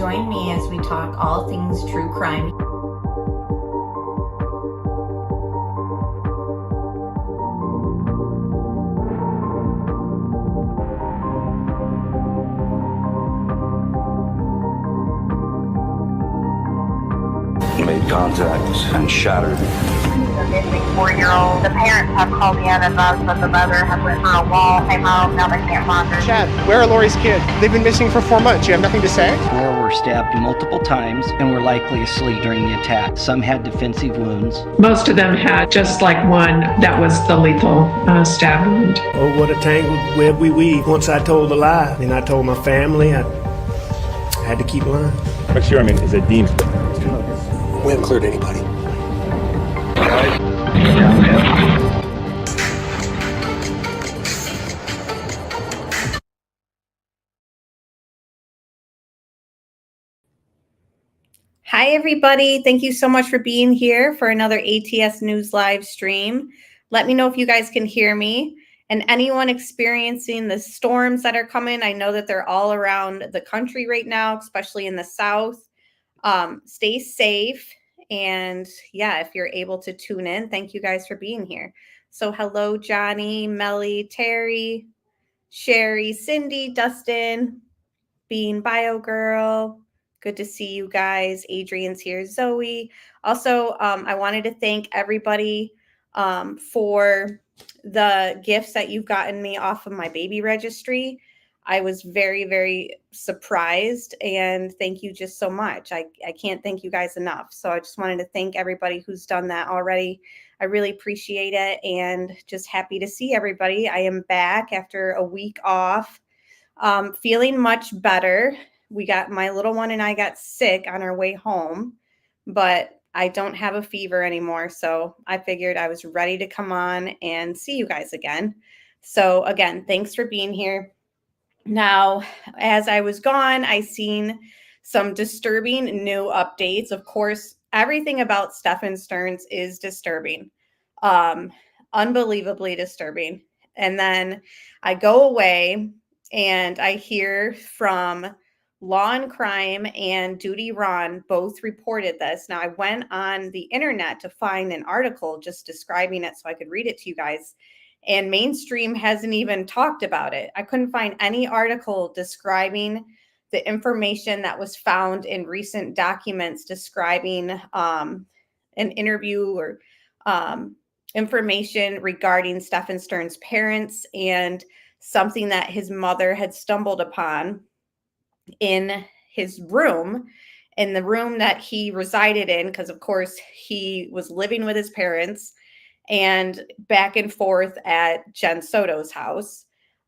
Join me as we talk all things true crime. Made contact and shattered. The missing 4-year-old. The parents have called in and thus that the mother has went through a wall, came home, now they can't find her. Chad, where are Lori's kids? They've been missing for 4 months. You have nothing to say? 4 were stabbed multiple times and were likely asleep during the attack. Some had defensive wounds. Most of them had just like one that was the lethal stab wound. Oh, what a tangled web we weave. Once I told a lie, and I told my family, I had to keep lying. McSherman is a demon. We haven't cleared anybody. Hi, everybody. Thank you so much for being here for another ATS News live stream. Let me know if you guys can hear me. And anyone experiencing the storms that are coming, I know that they're all around the country right now, especially in the South. Stay safe. And yeah, if you're able to tune in, thank you guys for being here. So hello, Johnny, Melly, Terry, Sherry, Cindy, Dustin, Bean Bio Girl. Good to see you guys. Adrian's here. Zoe. Also, I wanted to thank everybody for the gifts that you've gotten me off of my baby registry. I was very, very surprised, and thank you just so much. I can't thank you guys enough. So I just wanted to thank everybody who's done that already. I really appreciate it, and just happy to see everybody. I am back after a week off, feeling much better. My little one and I got sick on our way home, but I don't have a fever anymore. So I figured I was ready to come on and see you guys again. So again, thanks for being here. Now, as I was gone, I seen some disturbing new updates. Of course, everything about Stephan Sterns is disturbing, unbelievably disturbing. And then I go away and I hear from Law and Crime and Duty Ron both reported this. Now, I went on the internet to find an article just describing it so I could read it to you guys. And mainstream hasn't even talked about it. I couldn't find any article describing the information that was found in recent documents describing an interview or information regarding Stephan Sterns' parents and something that his mother had stumbled upon in his room, in the room that he resided in, because of course he was living with his parents and back and forth at Jen Soto's house.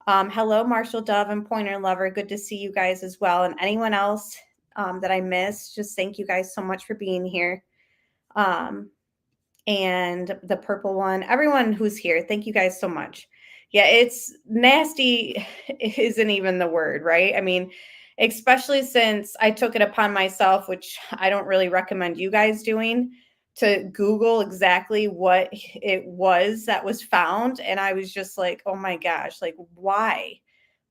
Hello, Marshall Dove and Pointer Lover. Good to see you guys as well. And anyone else that I missed, just thank you guys so much for being here. And the purple one, everyone who's here, thank you guys so much. Yeah, it's nasty isn't even the word, right? I mean, especially since I took it upon myself, which I don't really recommend you guys doing, to Google exactly what it was that was found. And I was just like, oh my gosh, like, why?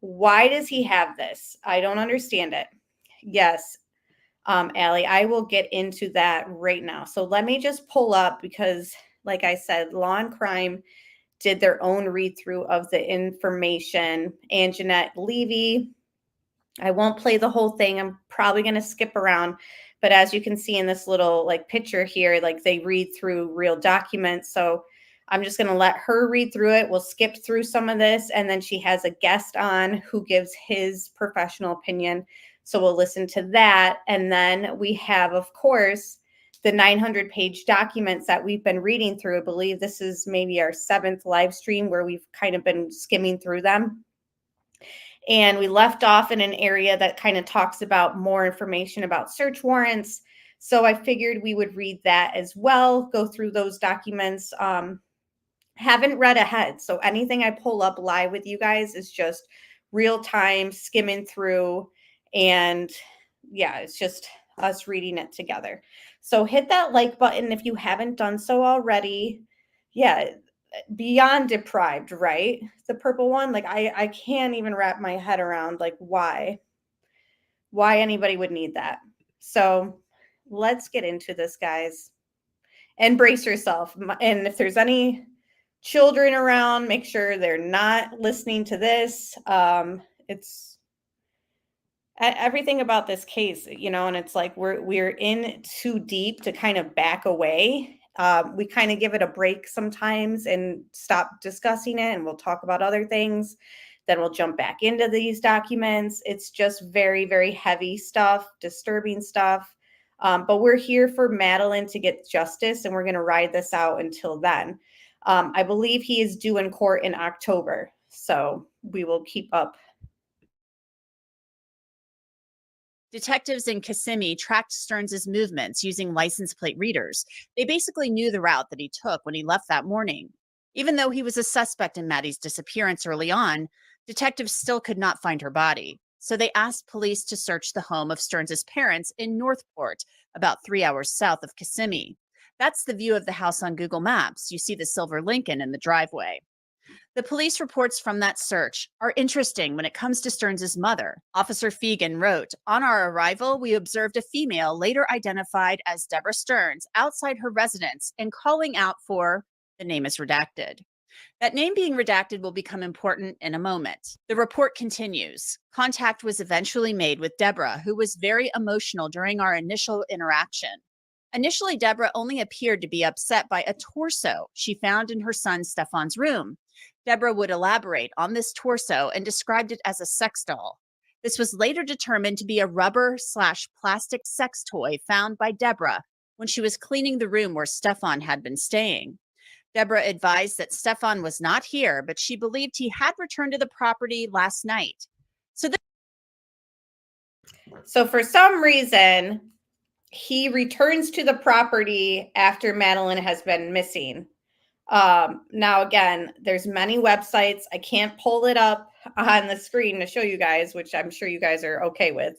Why does he have this? I don't understand it. Yes, Allie, I will get into that right now. So let me just pull up because, like I said, Law and Crime did their own read through of the information. And Jeanette Levy, I won't play the whole thing. I'm probably going to skip around. But as you can see in this little like picture here, like they read through real documents. So I'm just going to let her read through it. We'll skip through some of this. And then she has a guest on who gives his professional opinion. So we'll listen to that. And then we have, of course, the 900-page documents that we've been reading through. I believe this is maybe our 7th live stream where we've kind of been skimming through them. And we left off in an area that kind of talks about more information about search warrants. So I figured we would read that as well, go through those documents. Haven't read ahead. So anything I pull up live with you guys is just real time skimming through. And yeah, it's just us reading it together. So hit that like button if you haven't done so already. Yeah. Beyond deprived, right? The purple one, like I can't even wrap my head around like why why anybody would need that. So let's get into this, guys. And brace yourself. And if there's any children around, make sure they're not listening to this. It's everything about this case, you know, and it's like we're in too deep to kind of back away. We kind of give it a break sometimes and stop discussing it, and we'll talk about other things. Then we'll jump back into these documents. It's just very, very heavy stuff, disturbing stuff. But we're here for Madeline to get justice, and we're going to ride this out until then. I believe he is due in court in October, so we will keep up. Detectives in Kissimmee tracked Stearns' movements using license plate readers. They basically knew the route that he took when he left that morning. Even though he was a suspect in Maddie's disappearance early on, detectives still could not find her body. So they asked police to search the home of Stearns' parents in Northport, about 3 hours south of Kissimmee. That's the view of the house on Google Maps. You see the silver Lincoln in the driveway. The police reports from that search are interesting when it comes to Stearns' mother. Officer Fegan wrote, "On our arrival, we observed a female later identified as Deborah Stearns outside her residence and calling out for," the name is redacted. That name being redacted will become important in a moment. The report continues. Contact was eventually made with Deborah, who was very emotional during our initial interaction. Initially, Deborah only appeared to be upset by a torso she found in her son Stephan's room. Deborah would elaborate on this torso and described it as a sex doll. This was later determined to be a rubber/plastic sex toy found by Deborah when she was cleaning the room where Stephan had been staying. Deborah advised that Stephan was not here, but she believed he had returned to the property last night. So for some reason, he returns to the property after Madeline has been missing. Now, again, there's many websites. I can't pull it up on the screen to show you guys, which I'm sure you guys are okay with.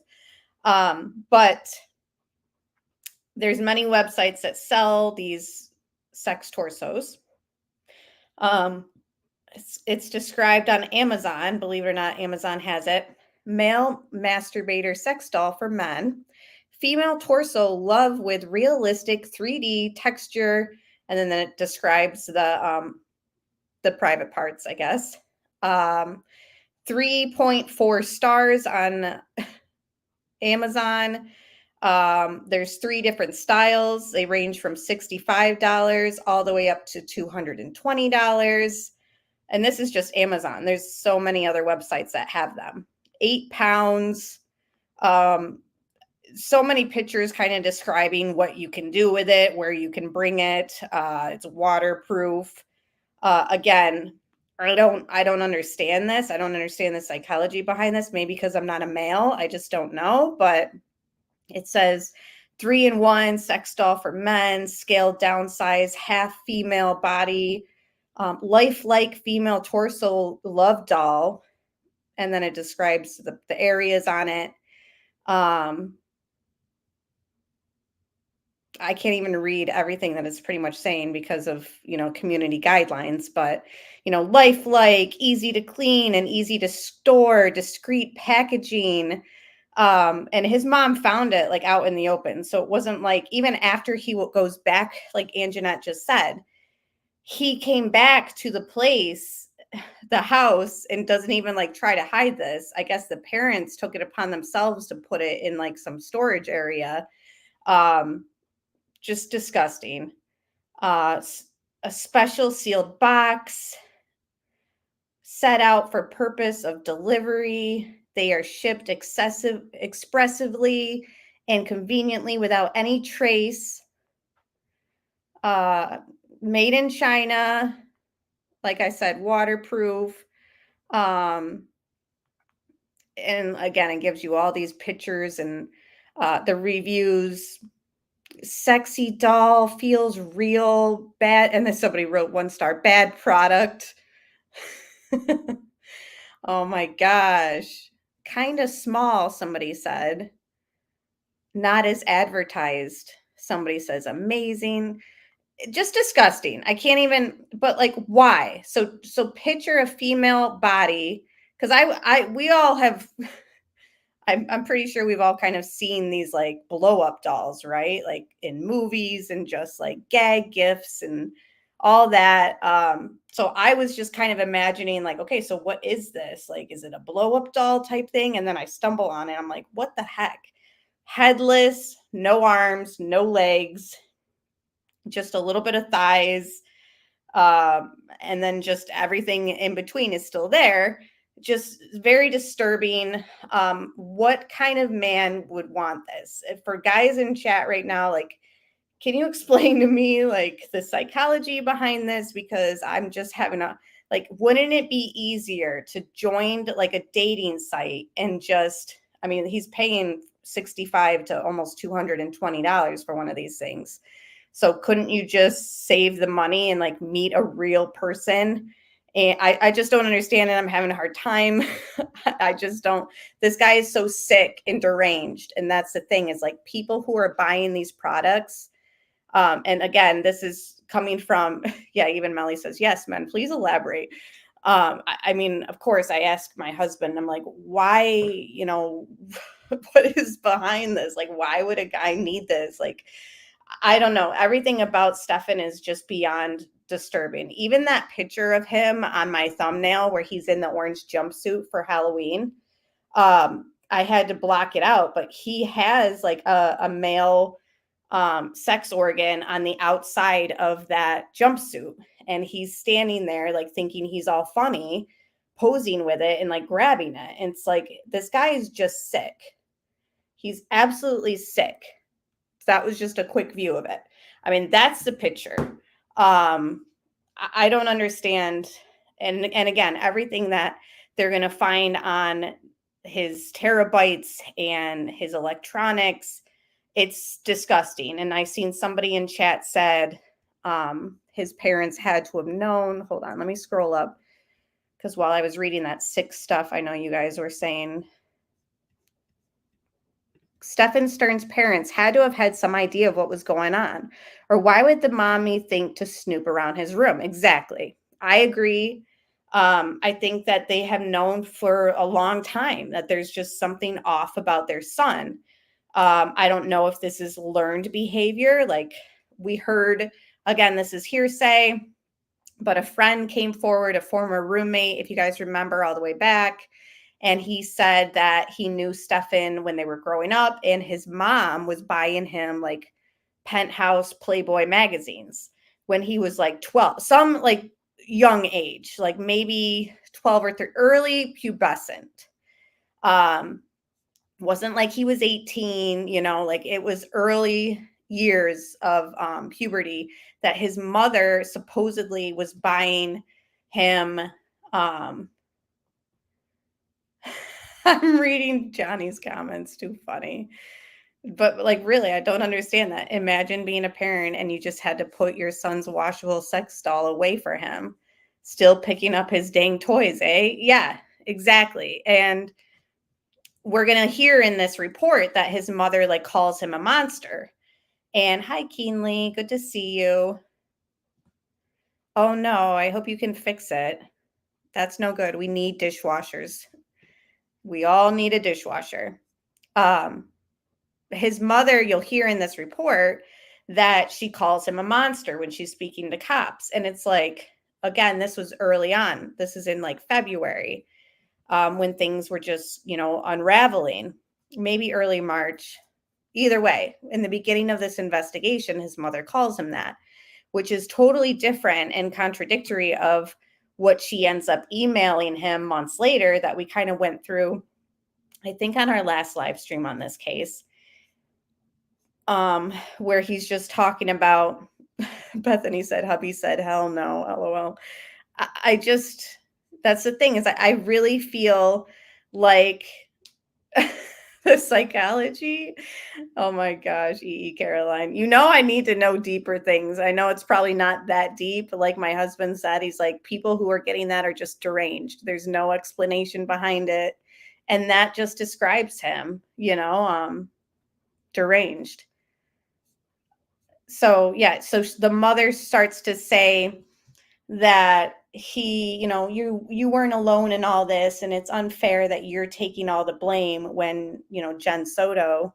But there's many websites that sell these sex torsos. It's described on Amazon. Believe it or not, Amazon has it. Male masturbator sex doll for men. Female torso love with realistic 3D texture. And then it describes the private parts, I guess. 3.4 stars on Amazon. There's 3 different styles. They range from $65 all the way up to $220. And this is just Amazon. There's so many other websites that have them. 8 pounds. So many pictures kind of describing what you can do with it, where you can bring it. It's waterproof. Again, I don't understand this. I don't understand the psychology behind this. Maybe because I'm not a male. I just don't know. But it says 3-in-1 sex doll for men, scaled down size, half female body, lifelike female torso love doll. And then it describes the areas on it. I can't even read everything that it's pretty much saying because of, community guidelines, but, lifelike, easy to clean and easy to store, discreet packaging. And his mom found it like out in the open. So it wasn't like, even after he goes back, like Anjanette just said, he came back to the place, the house, and doesn't even like try to hide this. I guess the parents took it upon themselves to put it in like some storage area. Just disgusting. A special sealed box set out for purpose of delivery. They are shipped expressively and conveniently without any trace. Made in China. Like I said, waterproof. And again, it gives you all these pictures and the reviews. Sexy doll, feels real, bad. And then somebody wrote 1 star, bad product. Oh my gosh. Kind of small, somebody said. Not as advertised. Somebody says amazing. Just disgusting. I can't even, but like, why? So picture a female body. Because we all have I'm pretty sure we've all kind of seen these like blow up dolls, right? Like in movies and just like gag gifts and all that. So I was just kind of imagining like, okay, so what is this? Like, is it a blow up doll type thing? And then I stumble on it. I'm like, what the heck? Headless, no arms, no legs, just a little bit of thighs. And then just everything in between is still there. Just very disturbing. What kind of man would want this? For guys in chat right now, like, can you explain to me like the psychology behind this? Because I'm just having a like, wouldn't it be easier to join like a dating site and just, I mean, he's paying $65 to almost $220 for one of these things. So couldn't you just save the money and like meet a real person? And I just don't understand it. I'm having a hard time. I just don't. This guy is so sick and deranged. And that's the thing is like people who are buying these products. And again, this is coming from, yeah, even Melly says, yes, men, please elaborate. I mean, of course, I asked my husband, I'm like, why, you know, what is behind this? Like, why would a guy need this? Like, I don't know. Everything about Stephan is just beyond disturbing. Even that picture of him on my thumbnail where he's in the orange jumpsuit for Halloween, I had to block it out, but he has like a male sex organ on the outside of that jumpsuit. And he's standing there like thinking he's all funny, posing with it and like grabbing it. And it's like, this guy is just sick. He's absolutely sick. That was just a quick view of it. I mean, that's the picture. I don't understand. And again, everything that they're going to find on his terabytes and his electronics, it's disgusting. And I seen somebody in chat said his parents had to have known. Hold on, let me scroll up. Because while I was reading that sick stuff, I know you guys were saying Stephansterns' parents had to have had some idea of what was going on. Or why would the mommy think to snoop around his room? Exactly. I agree. I think that they have known for a long time that there's just something off about their son. I don't know if this is learned behavior. Like we heard, again, this is hearsay, but a friend came forward, a former roommate, if you guys remember all the way back. And he said that he knew Stephan when they were growing up and his mom was buying him like Penthouse Playboy magazines when he was like 12, some like young age, like maybe 12 or 13, early pubescent. Wasn't like he was 18, you know, like it was early years of puberty that his mother supposedly was buying him. I'm reading Johnny's comments, too funny. But like, really, I don't understand that. Imagine being a parent and you just had to put your son's washable sex doll away for him, still picking up his dang toys, eh? Yeah, exactly. And we're going to hear in this report that his mother like calls him a monster. And hi, Keenly, good to see you. Oh no, I hope you can fix it. That's no good. We need dishwashers. We all need a dishwasher. His mother, you'll hear in this report that she calls him a monster when she's speaking to cops. And it's like, again, this was early on. This is in like February when things were just, you know, unraveling, maybe early March. Either way, in the beginning of this investigation, his mother calls him that, which is totally different and contradictory of what she ends up emailing him months later that we kind of went through, I think, on our last live stream on this case, where he's just talking about, Bethany said, hubby said, hell no, LOL. I just, that's the thing is I really feel like the psychology. Oh my gosh, Caroline. You know, I need to know deeper things. I know it's probably not that deep. Like my husband said, he's like, people who are getting that are just deranged. There's no explanation behind it. And that just describes him, you know, deranged. So, yeah, so the mother starts to say that you weren't alone in all this, and it's unfair that you're taking all the blame when, Jen Soto,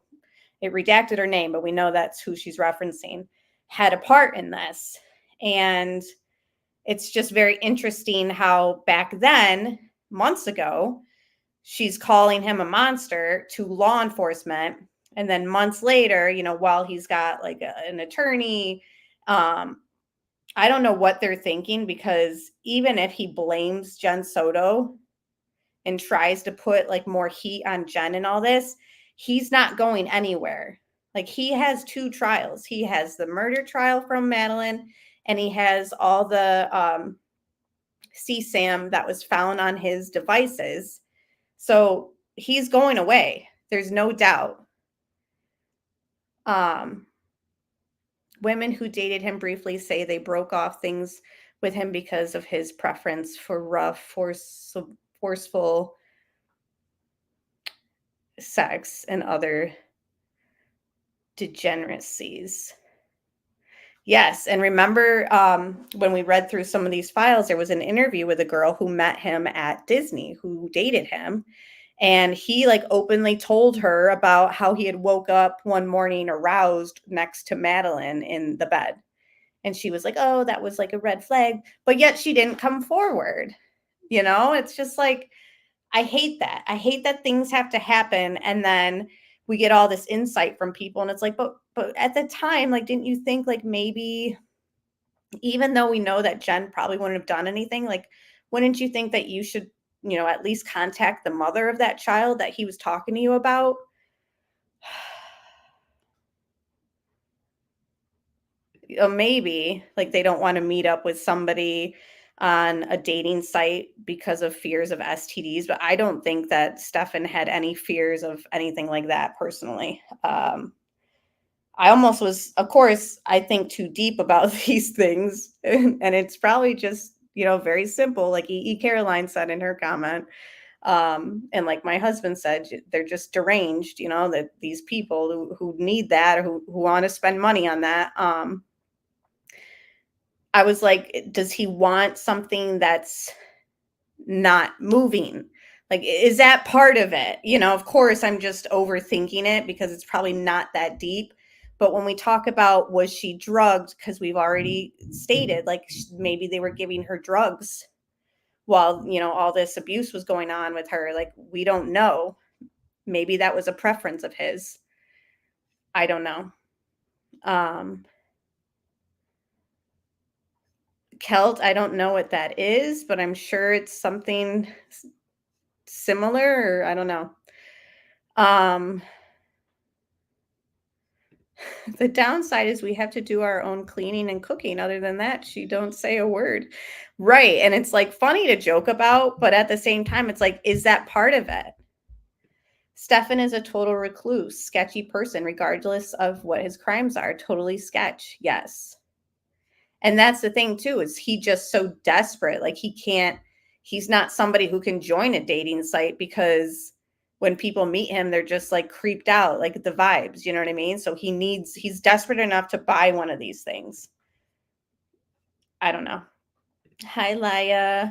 it redacted her name, but we know that's who she's referencing, had a part in this. And it's just very interesting how back then, months ago, she's calling him a monster to law enforcement. And then months later, while he's got like an attorney, I don't know what they're thinking, because even if he blames Jen Soto and tries to put like more heat on Jen and all this, he's not going anywhere. Like, he has 2 trials. He has the murder trial from Madeline, and he has all the CSAM that was found on his devices. So he's going away. There's no doubt. Women who dated him briefly say they broke off things with him because of his preference for rough, forceful sex and other degeneracies. Yes, and remember when we read through some of these files, there was an interview with a girl who met him at Disney, who dated him. And he like openly told her about how he had woke up one morning aroused next to Madeline in the bed. And she was like, oh, that was like a red flag. But yet she didn't come forward. It's just like, I hate that. I hate that things have to happen, and then we get all this insight from people. And it's like, but at the time, like, didn't you think like maybe, even though we know that Jen probably wouldn't have done anything, like, wouldn't you think that you should, at least contact the mother of that child that he was talking to you about? Maybe like they don't want to meet up with somebody on a dating site because of fears of STDs, but I don't think that Stephan had any fears of anything like that personally. I almost was, of course, I think too deep about these things, and it's probably just, very simple, like Caroline said in her comment. And like my husband said, they're just deranged, that these people who need that, or who want to spend money on that. I was like, does he want something that's not moving? Like, is that part of it? Of course, I'm just overthinking it because it's probably not that deep. But when we talk about, was she drugged? Because we've already stated, like, maybe they were giving her drugs while, all this abuse was going on with her. Like, we don't know. Maybe that was a preference of his. I don't know. Celt, I don't know what that is, but I'm sure it's something similar, or I don't know. The downside is we have to do our own cleaning and cooking. Other than that, she don't say a word. Right. And it's like funny to joke about, but at the same time, it's like, is that part of it? Stephan is a total recluse, sketchy person, regardless of what his crimes are. Totally sketch. Yes. And that's the thing too, is he just so desperate. Like, he's not somebody who can join a dating site, because when people meet him, they're just like creeped out, like the vibes, you know what I mean? So he's desperate enough to buy one of these things. I don't know. Hi, Laya.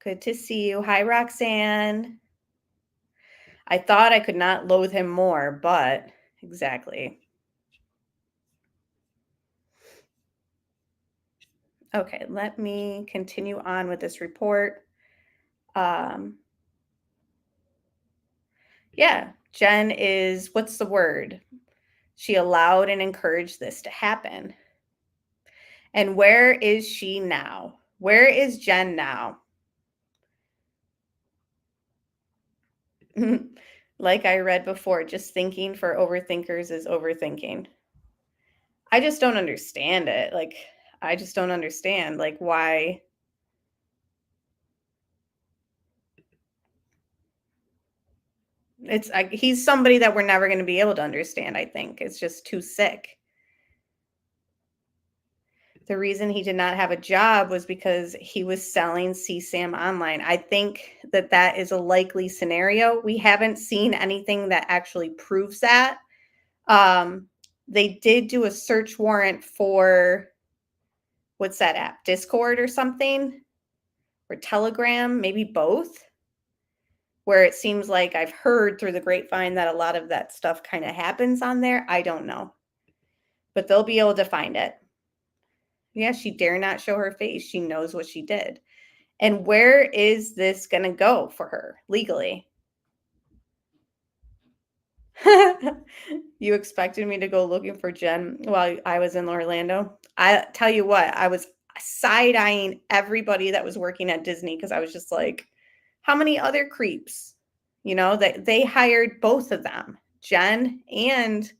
Good to see you. Hi, Roxanne. I thought I could not loathe him more, but exactly. Okay, let me continue on with this report. Yeah, Jen is, what's the word? She allowed and encouraged this to happen. And where is she now? Where is Jen now? Like I read before, just thinking for overthinkers is overthinking. I just don't understand it. Like, I just don't understand, like, why. It's like, he's somebody that we're never going to be able to understand, I think. It's just too sick. The reason he did not have a job was because he was selling CSAM online. I think that is a likely scenario. We haven't seen anything that actually proves that. They did do a search warrant for what's that app? Discord or something? Or Telegram, maybe both? Where it seems like I've heard through the grapevine that a lot of that stuff kind of happens on there. I don't know. But they'll be able to find it. Yeah, she dare not show her face. She knows what she did. And where is this going to go for her legally? You expected me to go looking for Jen while I was in Orlando? I tell you what, I was side-eyeing everybody that was working at Disney because I was just like, how many other creeps? You know, that they hired both of them, Jen and,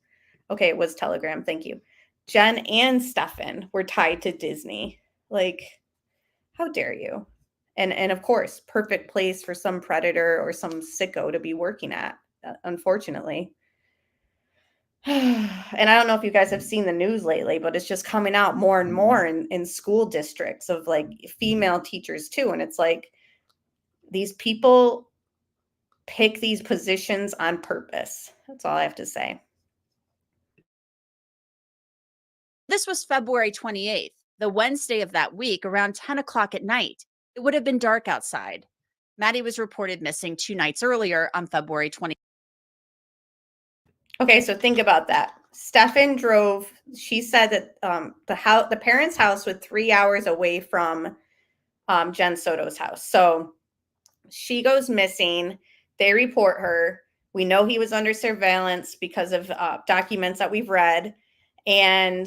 okay, it was Telegram, thank you. Jen and Stephan were tied to Disney. Like, how dare you? And of course, perfect place for some predator or some sicko to be working at, unfortunately. And I don't know if you guys have seen the news lately, but it's just coming out more and more in school districts of like female teachers too. And it's like these people pick these positions on purpose. That's all I have to say. This was February 28th, the Wednesday of that week, around 10 o'clock at night. It would have been dark outside. Maddie was reported missing 2 nights earlier on February 20th. Okay, so think about that. Stephan drove, she said that the parents' house was 3 hours away from Jen Soto's house. So she goes missing. They report her. We know he was under surveillance because of documents that we've read. And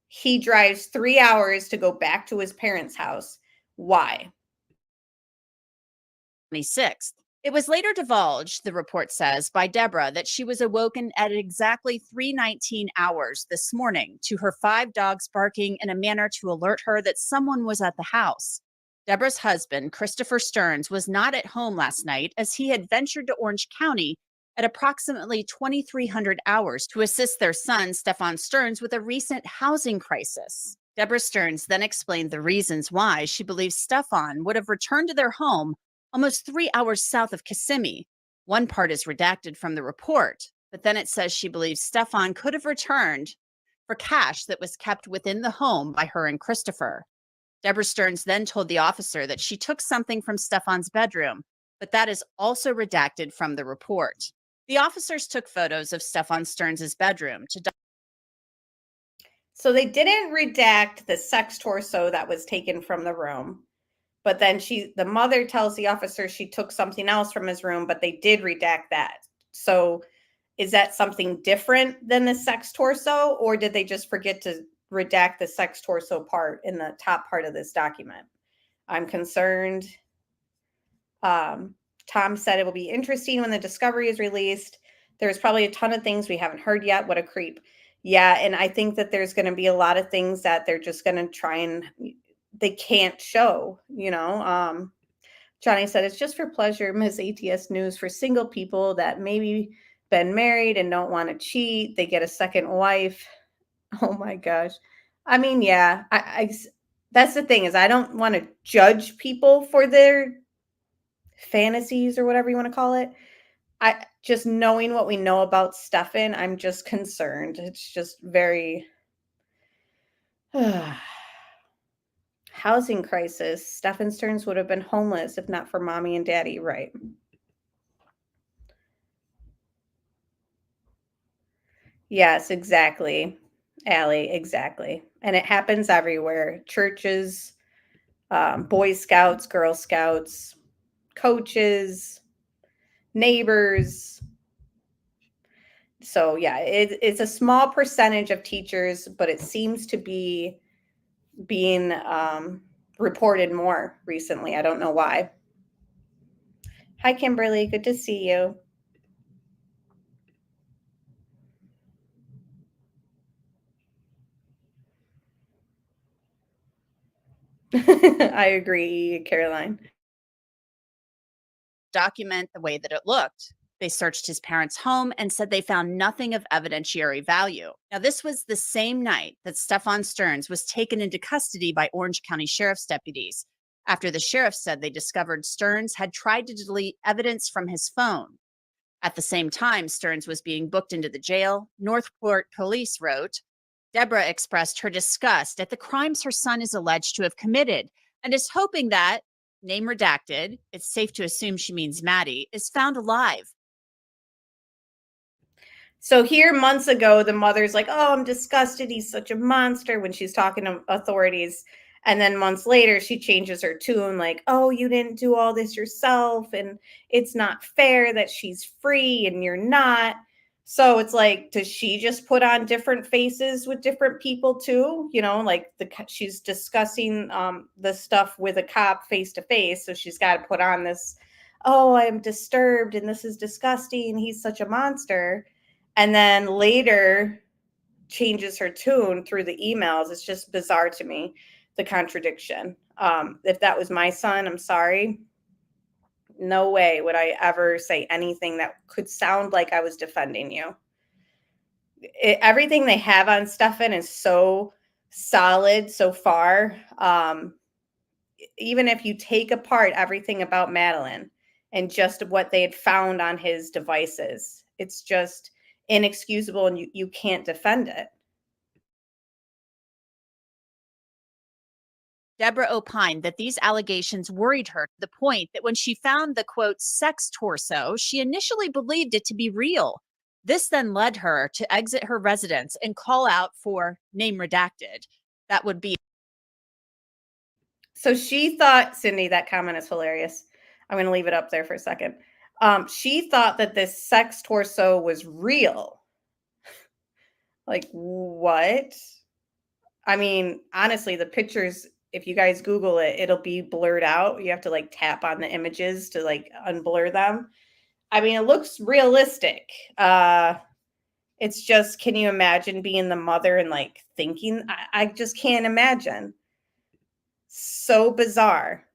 he drives 3 hours to go back to his parents' house. Why? 26th. It was later divulged, the report says, by Deborah that she was awoken at exactly 3:19 hours this morning to her 5 dogs barking in a manner to alert her that someone was at the house. Deborah's husband, Christopher Stearns, was not at home last night as he had ventured to Orange County at approximately 2300 hours to assist their son, Stephan Stearns, with a recent housing crisis. Deborah Stearns then explained the reasons why she believes Stephan would have returned to their home almost 3 hours south of Kissimmee. One part is redacted from the report, but then it says she believes Stephan could have returned for cash that was kept within the home by her and Christopher. Deborah Stearns then told the officer that she took something from Stephan's bedroom, but that is also redacted from the report. The officers took photos of Stephan Stearns' bedroom to So they didn't redact the sex torso that was taken from the room. But then the mother tells the officer she took something else from his room, but they did redact that. So is that something different than the sex torso, or did they just forget to redact the sex torso part in the top part of this document? I'm concerned. Tom said it will be interesting when the discovery is released. There's probably a ton of things we haven't heard yet. What a creep. Yeah, and I think that there's going to be a lot of things that they're just going to try and they can't show, you know. Johnny said, it's just for pleasure, Miss ATS News, for single people that maybe been married and don't want to cheat. They get a second wife. Oh my gosh. I mean, yeah, I that's the thing is I don't want to judge people for their fantasies or whatever you want to call it. I just knowing what we know about Stephan, I'm just concerned. It's just very housing crisis. Stephan Stearns would have been homeless if not for mommy and daddy, right? Yes, exactly, Allie, exactly. And it happens everywhere. Churches, Boy Scouts, Girl Scouts, coaches, neighbors. So yeah, it's a small percentage of teachers, but it seems to be being reported more recently. I don't know why. Hi, Kimberly. Good to see you. I agree, Caroline. document the way that it looked. They searched his parents' home and said they found nothing of evidentiary value. Now, this was the same night that Stephan Stearns was taken into custody by Orange County Sheriff's deputies after the sheriff said they discovered Stearns had tried to delete evidence from his phone. At the same time Stearns was being booked into the jail, Northport police wrote, Deborah expressed her disgust at the crimes her son is alleged to have committed and is hoping that, name redacted, it's safe to assume she means Maddie, is found alive. So here months ago, the mother's like, oh, I'm disgusted. He's such a monster when she's talking to authorities. And then months later, she changes her tune like, oh, you didn't do all this yourself. And it's not fair that she's free and you're not. So it's like, does she just put on different faces with different people too? You know, like she's discussing the stuff with a cop face to face. So she's got to put on this, oh, I'm disturbed and this is disgusting. He's such a monster. And then later changes her tune through the emails. It's just bizarre to me, the contradiction. If that was my son, I'm sorry. No way would I ever say anything that could sound like I was defending you. Everything they have on Stephan is so solid so far. Even if you take apart everything about Madeline and just what they had found on his devices, it's just inexcusable and you can't defend it. Deborah opined that these allegations worried her to the point that when she found the quote sex torso, she initially believed it to be real. This then led her to exit her residence and call out for name redacted. That would be. So she thought, Cindy, that comment is hilarious. I'm going to leave it up there for a second. She thought that this sex torso was real. Like, what? I mean, honestly, the pictures, if you guys Google it, it'll be blurred out. You have to like tap on the images to like unblur them. I mean, it looks realistic. It's just, can you imagine being the mother and like thinking? I just can't imagine. So bizarre.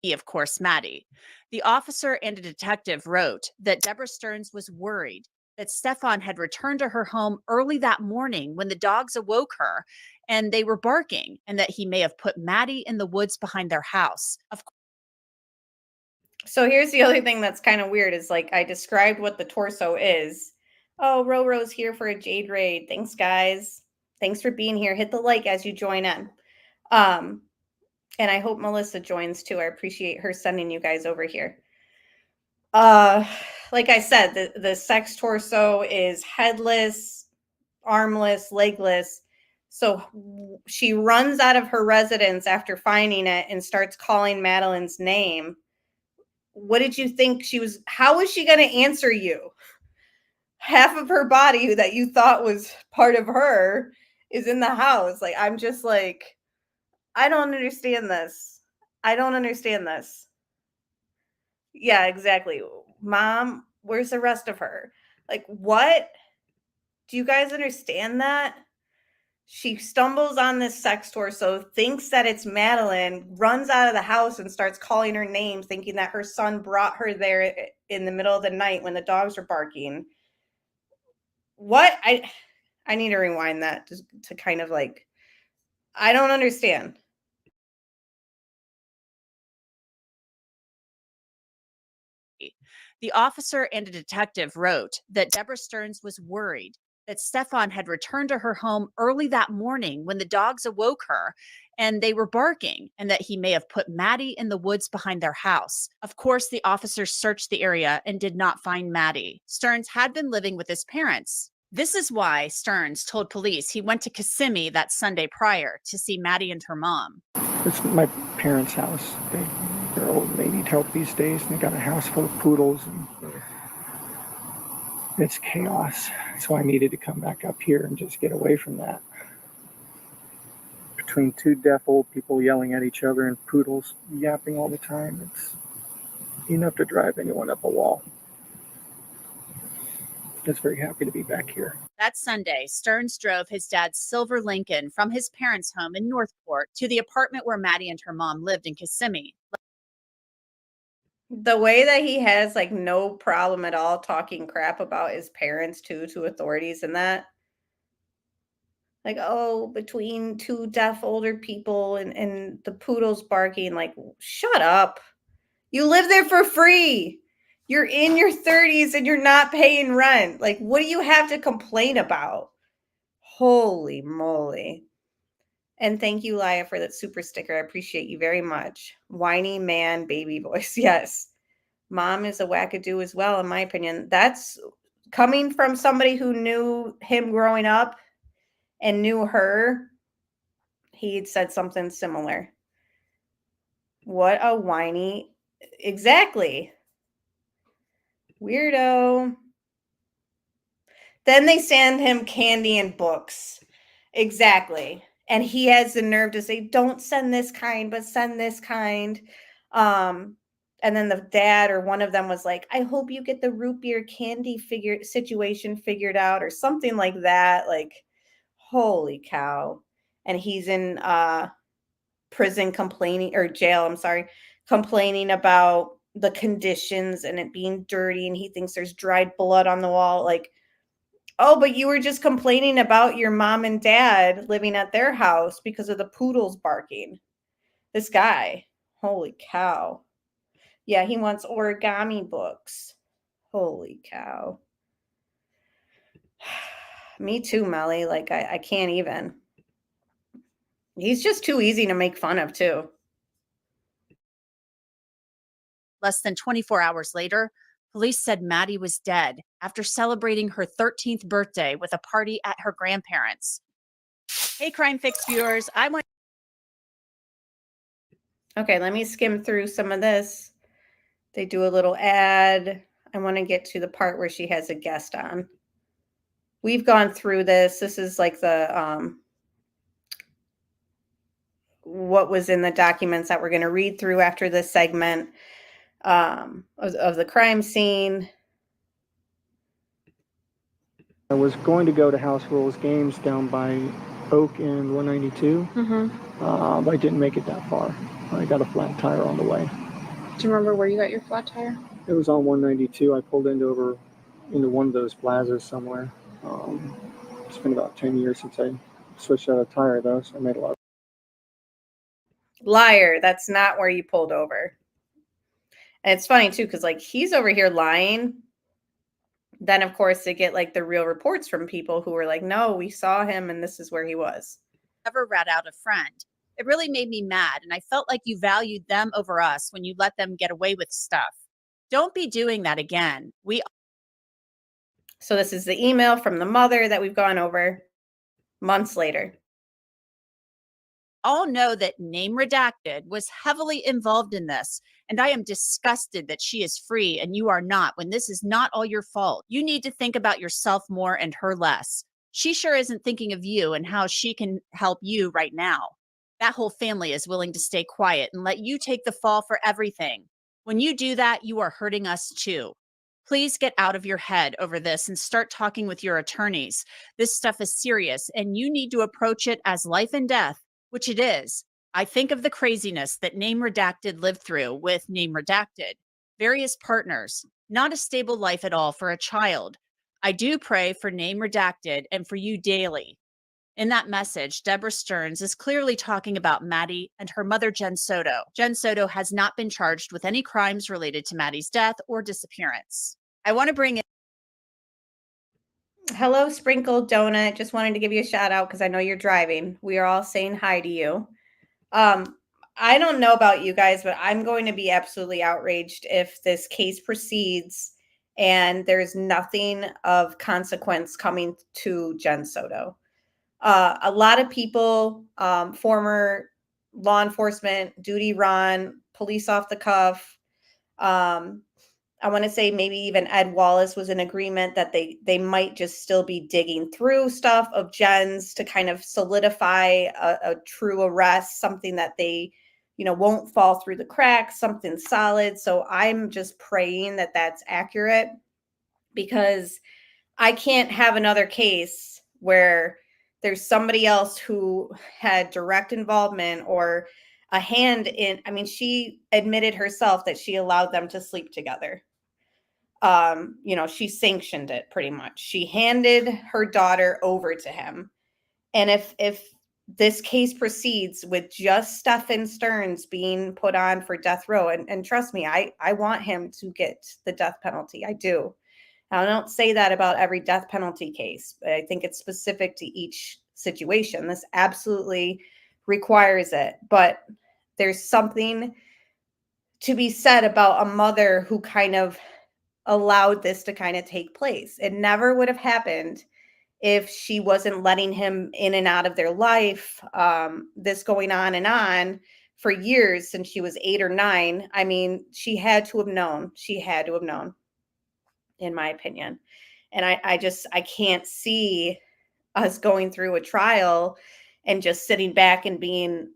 Of course, Maddie. The officer and a detective wrote that Deborah Stearns was worried that Stephan had returned to her home early that morning when the dogs awoke her and they were barking, and that he may have put Maddie in the woods behind their house. So here's the other thing that's kind of weird is like I described what the torso is. Oh, Roro's here for a Jade raid. Thanks, guys. Thanks for being here. Hit the like as you join in. And I hope Melissa joins too. I appreciate her sending you guys over here. Like I said, the sex torso is headless, armless, legless. So she runs out of her residence after finding it and starts calling Madeline's name. What did you think she was? How was she going to answer you? Half of her body that you thought was part of her is in the house. Like, I'm just like, I don't understand this. I don't understand this. Yeah, exactly. Mom, where's the rest of her? Like, what? Do you guys understand that? She stumbles on this sex torso, thinks that it's Madeline, runs out of the house and starts calling her name, thinking that her son brought her there in the middle of the night when the dogs were barking. What? I need to rewind that to kind of like, I don't understand. The officer and a detective wrote that Deborah Stearns was worried that Stephan had returned to her home early that morning when the dogs awoke her and they were barking, and that he may have put Maddie in the woods behind their house. Of course, the officers searched the area and did not find Maddie. Stearns had been living with his parents. This is why Stearns told police he went to Kissimmee that Sunday prior to see Maddie and her mom. It's my parents' house. They're old and they need help these days, and they got a house full of poodles and it's chaos. So I needed to come back up here and just get away from that. Between two deaf old people yelling at each other and poodles yapping all the time, it's enough to drive anyone up a wall. Just very happy to be back here. That Sunday, Stearns drove his dad's silver Lincoln from his parents' home in Northport to the apartment where Maddie and her mom lived in Kissimmee. The way that he has like no problem at all talking crap about his parents too to authorities and that. Like, oh, between two deaf older people and the poodles barking, like, shut up. You live there for free. You're in your 30s and you're not paying rent. Like, what do you have to complain about? Holy moly. And thank you, Laya, for that super sticker. I appreciate you very much. Whiny man, baby voice. Yes. Mom is a wackadoo as well, in my opinion. That's coming from somebody who knew him growing up and knew her. He'd said something similar. What a whiny. Exactly. Weirdo. Then they send him candy and books. Exactly. And he has the nerve to say, don't send this kind, but send this kind. And then the dad or one of them was like, I hope you get the root beer candy situation figured out or something like that. Like, holy cow. And he's in prison complaining, or jail, I'm sorry, complaining about the conditions and it being dirty. And he thinks there's dried blood on the wall. Like, oh, but you were just complaining about your mom and dad living at their house because of the poodles barking. This guy, holy cow. Yeah, he wants origami books. Holy cow. Me too, Melly. Like, I can't even. He's just too easy to make fun of, too. Less than 24 hours later, police said Maddie was dead after celebrating her 13th birthday with a party at her grandparents'. Hey, Crime Fix viewers, Okay, let me skim through some of this. They do a little ad. I want to get to the part where she has a guest on. We've gone through this. This is like the what was in the documents that we're going to read through after this segment of the crime scene. I was going to go to House Rules Games down by Oak and 192, but I didn't make it that far. I got a flat tire on the way. Do you remember where you got your flat tire? It was on 192. I pulled into one of those plazas somewhere. It's been about 10 years since I switched out a tire, though, so I made a lot of... Liar, that's not where you pulled over. And it's funny, too, because, like, he's over here lying. Then, of course, they get, like, the real reports from people who were like, no, we saw him, and this is where he was. never rat out a friend. It really made me mad, and I felt like you valued them over us when you let them get away with stuff. Don't be doing that again. So this is the email from the mother that we've gone over months later. All know that Name Redacted was heavily involved in this, and I am disgusted that she is free and you are not, when this is not all your fault. You need to think about yourself more and her less. She sure isn't thinking of you and how she can help you right now. That whole family is willing to stay quiet and let you take the fall for everything. When you do that, you are hurting us too. Please get out of your head over this and start talking with your attorneys. This stuff is serious and you need to approach it as life and death, which it is. I think of the craziness that Name Redacted lived through with Name Redacted, various partners, not a stable life at all for a child. I do pray for Name Redacted and for you daily. In that message, Deborah Stearns is clearly talking about Maddie and her mother, Jen Soto. Jen Soto has not been charged with any crimes related to Maddie's death or disappearance. I want to bring in. Hello, Sprinkled Donut. Just wanted to give you a shout out because I know you're driving. We are all saying hi to you. I don't know about you guys, but I'm going to be absolutely outraged if this case proceeds and there's nothing of consequence coming to Jen Soto. A lot of people, former law enforcement, duty run, police off the cuff. I want to say maybe even Ed Wallace was in agreement that they might just still be digging through stuff of Jen's to kind of solidify a true arrest, something that they, won't fall through the cracks, something solid. So I'm just praying that that's accurate, because I can't have another case where there's somebody else who had direct involvement or a hand in. I mean, she admitted herself that she allowed them to sleep together. She sanctioned it pretty much. She handed her daughter over to him. And if this case proceeds with just Stephan Sterns being put on for death row, and trust me, I want him to get the death penalty. I do. Now, I don't say that about every death penalty case, but I think it's specific to each situation. This absolutely requires it, but there's something to be said about a mother who kind of allowed this to kind of take place. It never would have happened if she wasn't letting him in and out of their life, this going on and on for years since she was 8 or 9. I mean, she had to have known. She had to have known, in my opinion. And I can't see us going through a trial and just sitting back and being,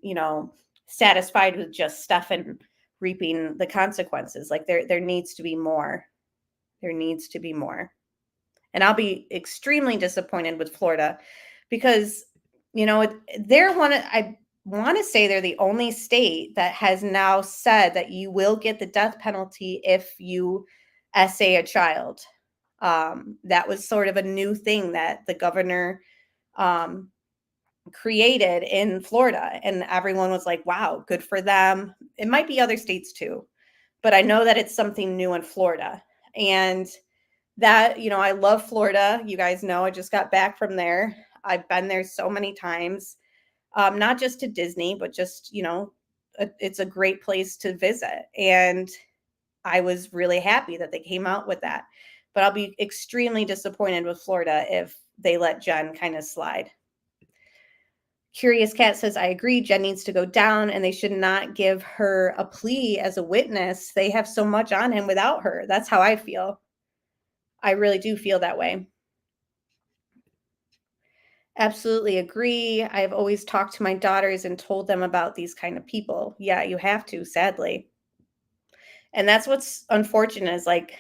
satisfied with just Stephan reaping the consequences. Like there needs to be more. There needs to be more. And I'll be extremely disappointed with Florida because, I want to say they're the only state that has now said that you will get the death penalty if you essay a child. That was sort of a new thing that the governor created in Florida. And everyone was like, wow, good for them. It might be other states too, but I know that it's something new in Florida. And that, I love Florida. You guys know I just got back from there. I've been there so many times, not just to Disney, but just, it's a great place to visit. And I was really happy that they came out with that. But I'll be extremely disappointed with Florida if they let Jen kind of slide. Curious Cat says, I agree. Jen needs to go down and they should not give her a plea as a witness. They have so much on him without her. That's how I feel. I really do feel that way. Absolutely agree. I've always talked to my daughters and told them about these kind of people. Yeah, you have to, sadly. And that's what's unfortunate is like,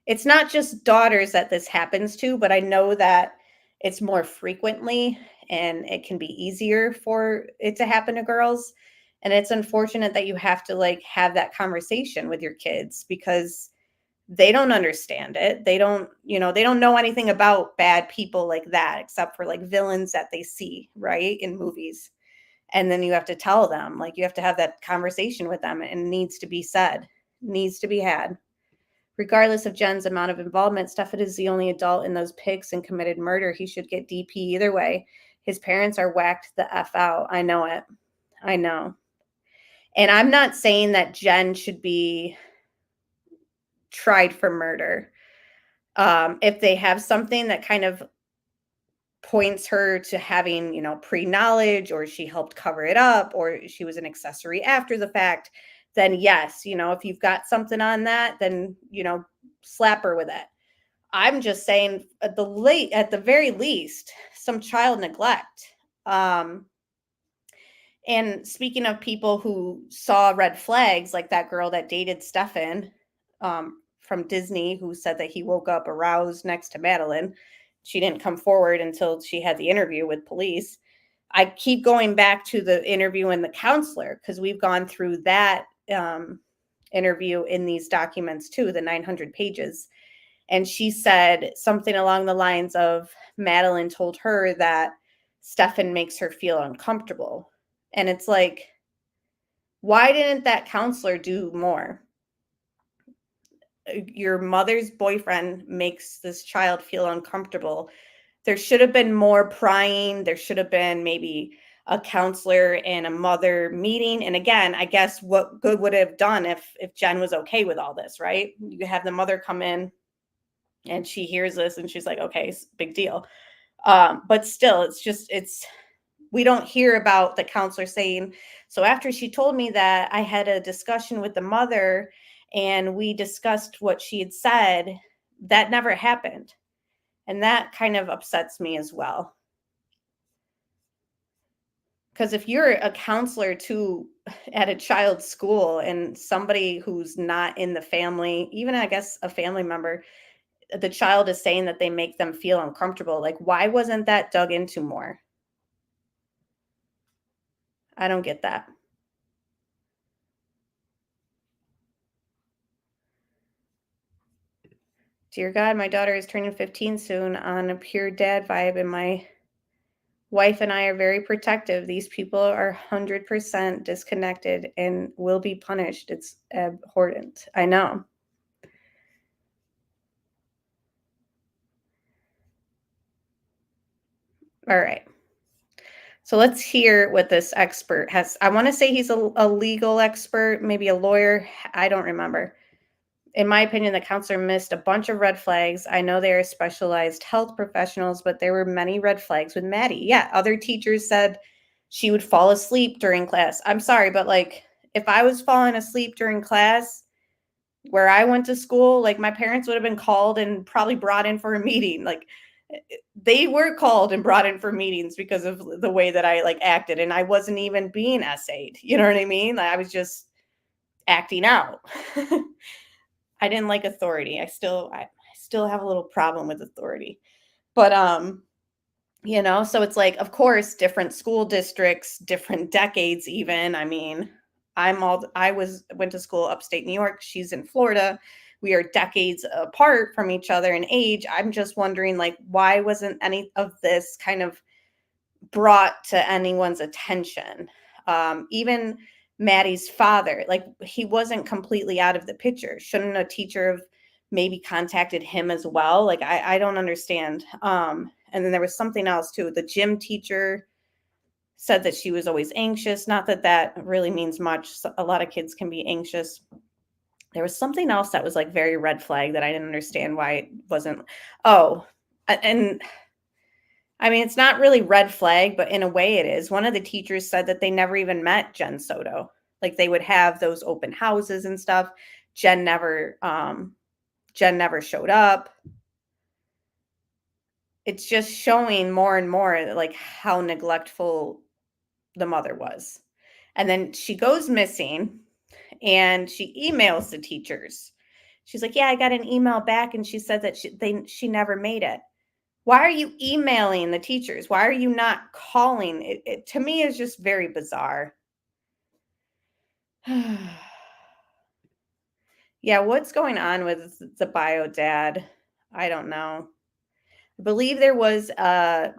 it's not just daughters that this happens to, but I know that it's more frequently and it can be easier for it to happen to girls. And it's unfortunate that you have to have that conversation with your kids because they don't understand it. They don't know anything about bad people like that, except for villains that they see, right, in movies. And then you have to tell them, you have to have that conversation with them, and it needs to be said, needs to be had. Regardless of Jen's amount of involvement, Stephan is the only adult in those pics and committed murder. He should get DP either way. His parents are whacked the F out. I know it. I know. And I'm not saying that Jen should be tried for murder. If they have something that kind of points her to having, pre-knowledge, or she helped cover it up, or she was an accessory after the fact, then yes, if you've got something on that, then, slap her with it. I'm just saying at the very least, some child neglect. And speaking of people who saw red flags, like that girl that dated Stephan, from Disney, who said that he woke up aroused next to Madeline. She didn't come forward until she had the interview with police. I keep going back to the interview and the counselor because we've gone through that interview in these documents too, the 900 pages. And she said something along the lines of Madeline told her that Stephan makes her feel uncomfortable. And it's like, why didn't that counselor do more? Your mother's boyfriend makes this child feel uncomfortable. There should have been more prying. There should have been maybe a counselor and a mother meeting. And again, I guess what good would it have done if Jen was okay with all this, right? You have the mother come in and she hears this and she's like, okay, big deal. But still, we don't hear about the counselor saying, so after she told me that, I had a discussion with the mother and we discussed what she had said. That never happened. And that kind of upsets me as well. Because if you're a counselor at a child's school and somebody who's not in the family, even I guess a family member, the child is saying that they make them feel uncomfortable, why wasn't that dug into more? I don't get that. Dear God, my daughter is turning 15 soon on a pure dad vibe, and my wife and I are very protective. These people are 100% disconnected and will be punished. It's abhorrent. I know. All right. So let's hear what this expert has. I want to say he's a legal expert, maybe a lawyer. I don't remember. In my opinion, the counselor missed a bunch of red flags. I know they are specialized health professionals, but there were many red flags with Maddie. Yeah, other teachers said she would fall asleep during class. I'm sorry, but like if I was falling asleep during class where I went to school, like my parents would have been called and probably brought in for a meeting. Like they were called and brought in for meetings because of the way that I like acted, and I wasn't even being essayed. You know what I mean? Like, I was just acting out. I didn't like authority. I still have a little problem with authority. But you know, so it's like, of course, different school districts, different decades even. I mean, went to school upstate New York. She's in Florida. We are decades apart from each other in age. I'm just wondering, like, why wasn't any of this kind of brought to anyone's attention? Even Maddie's father, like, he wasn't completely out of the picture. Shouldn't a teacher have maybe contacted him as well? Like, I don't understand. And then there was something else too. The gym teacher said that she was always anxious. Not that that really means much. A lot of kids can be anxious. There was something else that was like very red flag that I didn't understand why it wasn't. Oh, and I mean, it's not really red flag, but in a way it is. One of the teachers said that they never even met Jen Soto. Like they would have those open houses and stuff. Jen never showed up. It's just showing more and more like how neglectful the mother was. And then she goes missing and she emails the teachers. She's like, yeah, I got an email back and she said that she never made it. Why are you emailing the teachers? Why are you not calling? It to me is just very bizarre. Yeah, what's going on with the bio dad? I don't know. I believe there was a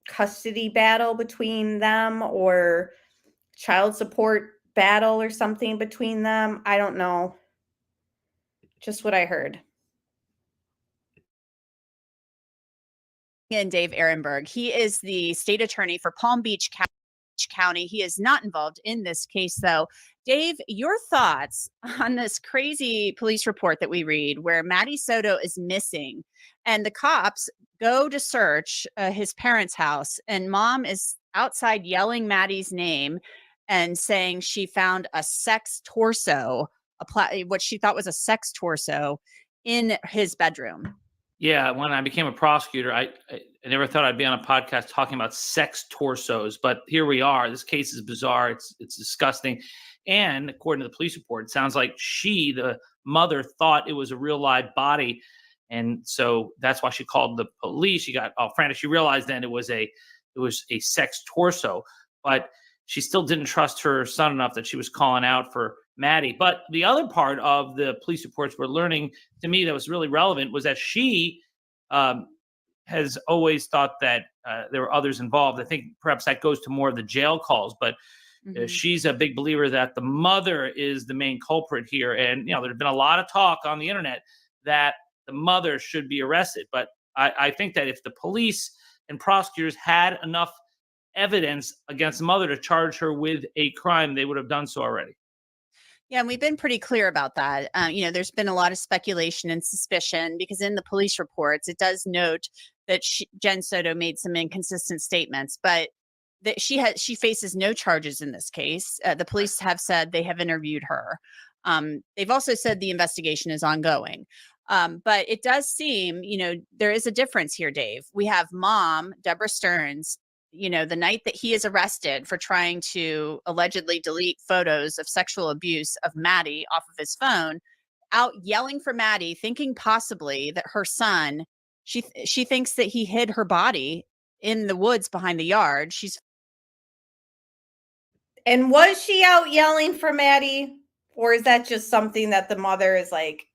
custody battle between them or child support battle or something between them. I don't know. Just what I heard. And Dave Arenberg, he is the state attorney for Palm Beach County. He is not involved in this case, though. Dave, your thoughts on this crazy police report that we read where Maddie Soto is missing and the cops go to search his parents' house and mom is outside yelling Maddie's name and saying she found a sex torso, what she thought was a sex torso in his bedroom. Yeah, when I became a prosecutor, I never thought I'd be on a podcast talking about sex torsos, but here we are. This case is bizarre. It's disgusting. And according to the police report, it sounds like the mother, thought it was a real live body. And so that's why she called the police. She got all frantic. She realized then it was a sex torso, but she still didn't trust her son enough that she was calling out for Maddie. But the other part of the police reports we're learning, to me, that was really relevant was that she has always thought that there were others involved. I think perhaps that goes to more of the jail calls, but she's a big believer that the mother is the main culprit here. And, there's been a lot of talk on the internet that the mother should be arrested. But I think that if the police and prosecutors had enough evidence against the mother to charge her with a crime, they would have done so already. Yeah, and we've been pretty clear about that. There's been a lot of speculation and suspicion because in the police reports, it does note that Jen Soto made some inconsistent statements, but that she faces no charges in this case. The police have said they have interviewed her. They've also said the investigation is ongoing. But it does seem, there is a difference here, Dave. We have mom, Deborah Stearns, the night that he is arrested for trying to allegedly delete photos of sexual abuse of Maddie off of his phone, out yelling for Maddie, thinking possibly that her son, she thinks that he hid her body in the woods behind the yard. And was she out yelling for Maddie? Or is that just something that the mother is like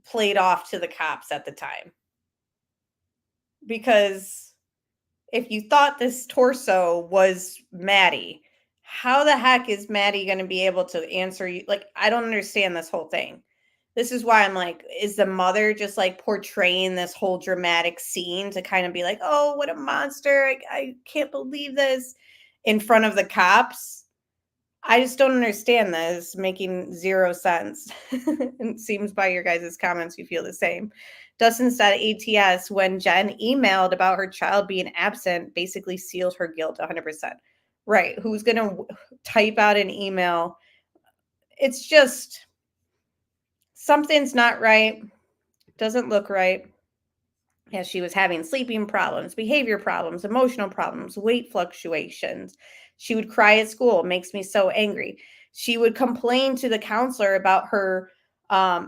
played off to the cops at the time? Because if you thought this torso was Maddie, how the heck is Maddie going to be able to answer you? Like, I don't understand this whole thing. This is why I'm like, is the mother just like portraying this whole dramatic scene to kind of be like, oh, what a monster. I can't believe this in front of the cops. I just don't understand this, making zero sense. It seems by your guys' comments you feel the same. Dustin said ATS, when Jen emailed about her child being absent, basically sealed her guilt 100%. Right. Who's going to type out an email? It's just something's not right. Doesn't look right. Yeah, she was having sleeping problems, behavior problems, emotional problems, weight fluctuations. She would cry at school. It makes me so angry. She would complain to the counselor about her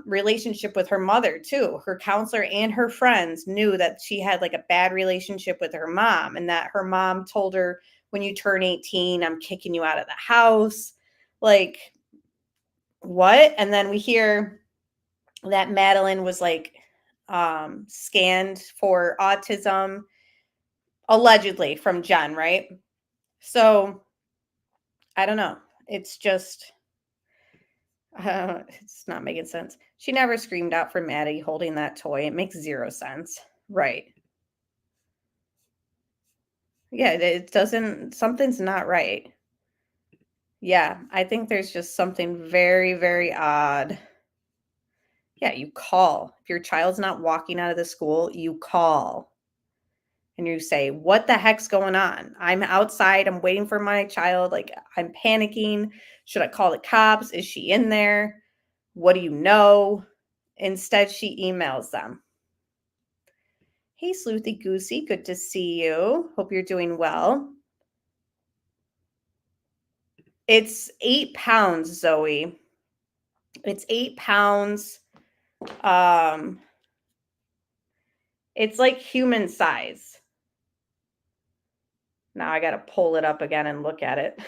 relationship with her mother too. Her counselor and her friends knew that she had like a bad relationship with her mom, and that her mom told her, when you turn 18, I'm kicking you out of the house. Like, what? And then we hear that Madeline was like scanned for autism, allegedly from Jen, right? So I don't know. It's just, it's not making sense. She never screamed out for Maddie holding that toy. It makes zero sense. Right. Yeah, it doesn't, something's not right. Yeah, I think there's just something very, very odd. Yeah, you call. If your child's not walking out of the school, you call. And you say, what the heck's going on? I'm outside. I'm waiting for my child. Like, I'm panicking. Should I call the cops? Is she in there? What do you know? Instead, she emails them. Hey, Sleuthy Goosey. Good to see you. Hope you're doing well. It's 8 pounds, Zoe. It's 8 pounds. It's like human size. Now I got to pull it up again and look at it.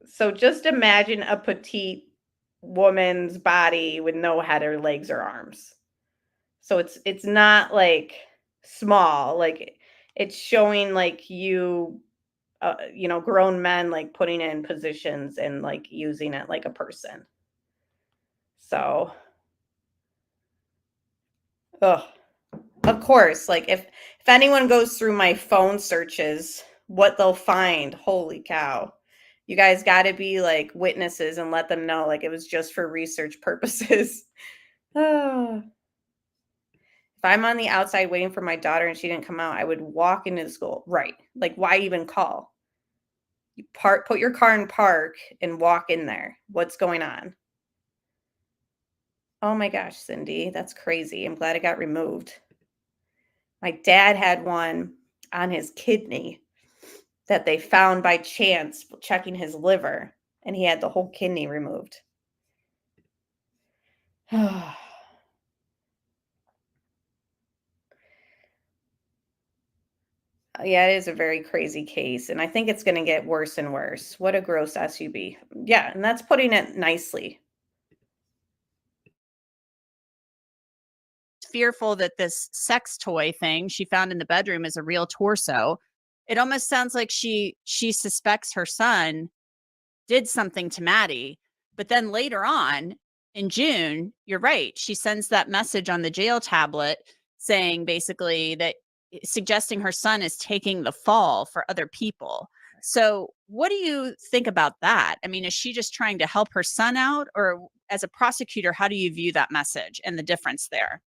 So just imagine a petite woman's body with no head or legs or arms. So it's not like small, like it's showing like you know, grown men like putting it in positions and like using it like a person. So, of course, like if anyone goes through my phone searches, what they'll find, holy cow. You guys got to be like witnesses and let them know like it was just for research purposes. If I'm on the outside waiting for my daughter and she didn't come out, I would walk into the school. Right. Like, why even call? You put your car in park and walk in there. What's going on? Oh my gosh, Cindy, that's crazy. I'm glad it got removed. My dad had one on his kidney that they found by chance checking his liver, and he had the whole kidney removed. Yeah, it is a very crazy case, and I think it's going to get worse and worse. What a gross SUB. Yeah, and that's putting it nicely. Fearful that this sex toy thing she found in the bedroom is a real torso. It almost sounds like she suspects her son did something to Maddie. But then later on in June, you're right, she sends that message on the jail tablet saying basically that suggesting her son is taking the fall for other people. So what do you think about that? I mean, is she just trying to help her son out? Or as a prosecutor, how do you view that message and the difference there?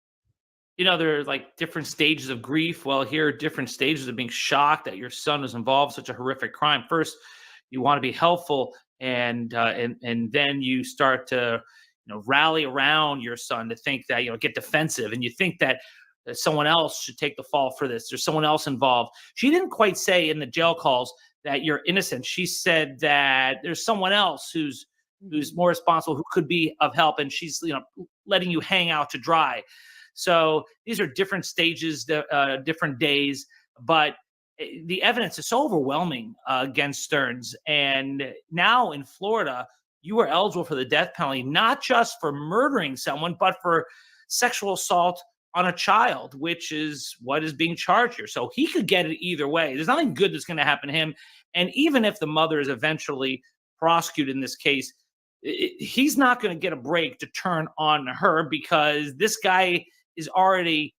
You know, there are like different stages of grief. Well, here are different stages of being shocked that your son was involved in such a horrific crime. First, you want to be helpful, and then you start to, you know, rally around your son to think that, you know, get defensive, and you think that someone else should take the fall for this. There's someone else involved. She didn't quite say in the jail calls that you're innocent. She said that there's someone else who's more responsible, who could be of help, and she's, you know, letting you hang out to dry. So these are different stages, different days, but the evidence is so overwhelming against Stearns. And now in Florida, you are eligible for the death penalty, not just for murdering someone, but for sexual assault on a child, which is what is being charged here. So he could get it either way. There's nothing good that's going to happen to him. And even if the mother is eventually prosecuted in this case, he's not going to get a break to turn on her, because this guy is already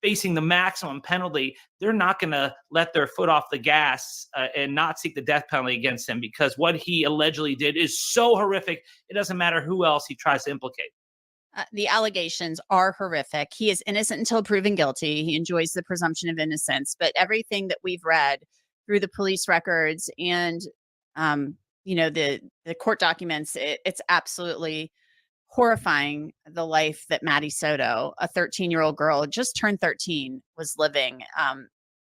facing the maximum penalty. They're not going to let their foot off the gas and not seek the death penalty against him, because what he allegedly did is so horrific. It doesn't matter who else he tries to implicate. The allegations are horrific. He is innocent until proven guilty. He enjoys the presumption of innocence. But everything that we've read through the police records and, the court documents, it's absolutely horrifying, the life that Maddie Soto, a 13-year-old girl, just turned 13, was living.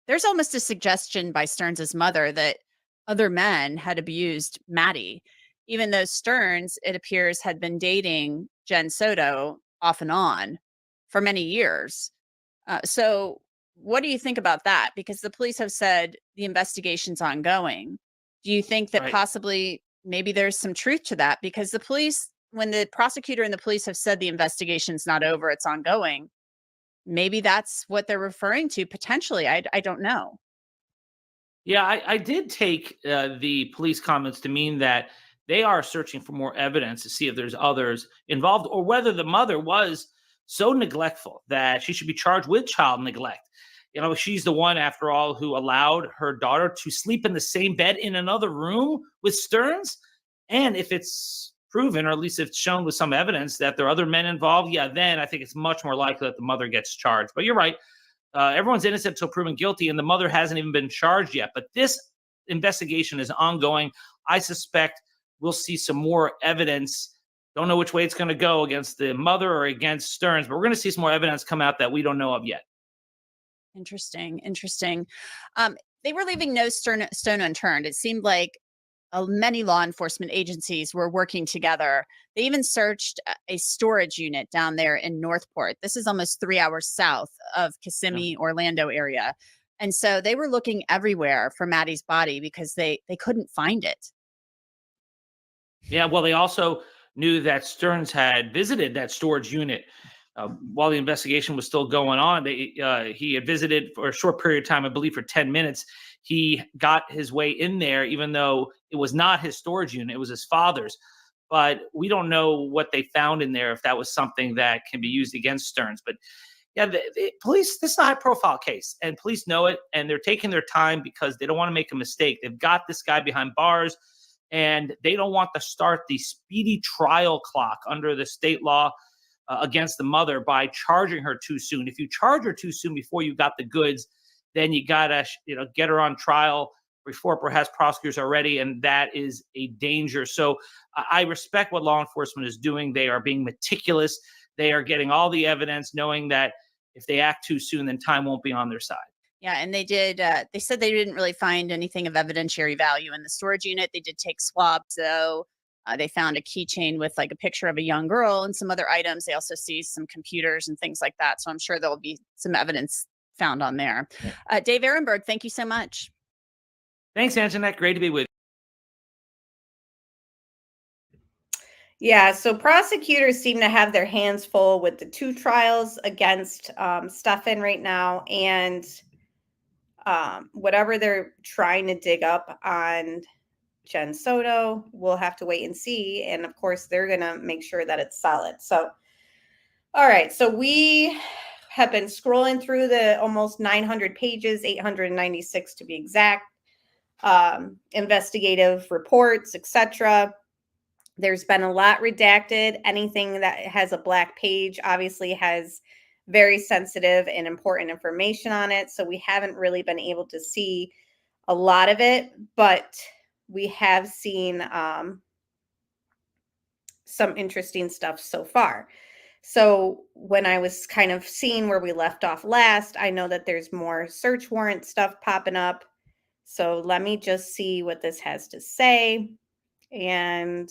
There's almost a suggestion by Stearns' mother that other men had abused Maddie, even though Stearns, it appears, had been dating Jen Soto off and on for many years. So what do you think about that? Because the police have said the investigation's ongoing. Do you think that possibly maybe there's some truth to that? Because the police, when the prosecutor and the police have said the investigation's not over, it's ongoing, maybe that's what they're referring to potentially. I don't know. Yeah, I did take the police comments to mean that they are searching for more evidence to see if there's others involved, or whether the mother was so neglectful that she should be charged with child neglect. She's the one, after all, who allowed her daughter to sleep in the same bed in another room with Stearns. And if it's proven, or at least if it's shown with some evidence, that there are other men involved, then I think it's much more likely that the mother gets charged. But you're right. Everyone's innocent until proven guilty, and the mother hasn't even been charged yet. But this investigation is ongoing. I suspect we'll see some more evidence. Don't know which way it's going to go, against the mother or against Stearns, but we're going to see some more evidence come out that we don't know of yet. Interesting. They were leaving no stone unturned. It seemed like many law enforcement agencies were working together. They even searched a storage unit down there in Northport. This is almost 3 hours south of Kissimmee, Orlando area. And so they were looking everywhere for Maddie's body because they couldn't find it. Yeah, well, they also knew that Stearns had visited that storage unit while the investigation was still going on. He had visited for a short period of time, I believe for 10 minutes. He got his way in there, even though it was not his storage unit, it was his father's. But we don't know what they found in there, if that was something that can be used against Stearns. But yeah, the police, this is a high-profile case, and police know it, and they're taking their time because they don't want to make a mistake. They've got this guy behind bars, and they don't want to start the speedy trial clock under the state law against the mother by charging her too soon. If you charge her too soon before you got the goods, then you gotta get her on trial before perhaps prosecutors are ready, and that is a danger. So I respect what law enforcement is doing. They are being meticulous. They are getting all the evidence, knowing that if they act too soon, then time won't be on their side. Yeah, and they did. They said they didn't really find anything of evidentiary value in the storage unit. They did take swabs, though. They found a keychain with like a picture of a young girl and some other items. They also see some computers and things like that. So I'm sure there'll be some evidence found on there. Dave Arenberg, thank you so much. Thanks, Anjanette. Great to be with you. Yeah, so prosecutors seem to have their hands full with the two trials against Stephan right now, and whatever they're trying to dig up on Jen Soto, we'll have to wait and see. And of course, they're going to make sure that it's solid. So, all right. So we have been scrolling through the almost 900 pages, 896 to be exact, investigative reports, etc. There's been a lot redacted. Anything that has a black page obviously has very sensitive and important information on it. So we haven't really been able to see a lot of it, but we have seen some interesting stuff so far. So when I was kind of seeing where we left off last, I know that there's more search warrant stuff popping up. So let me just see what this has to say, and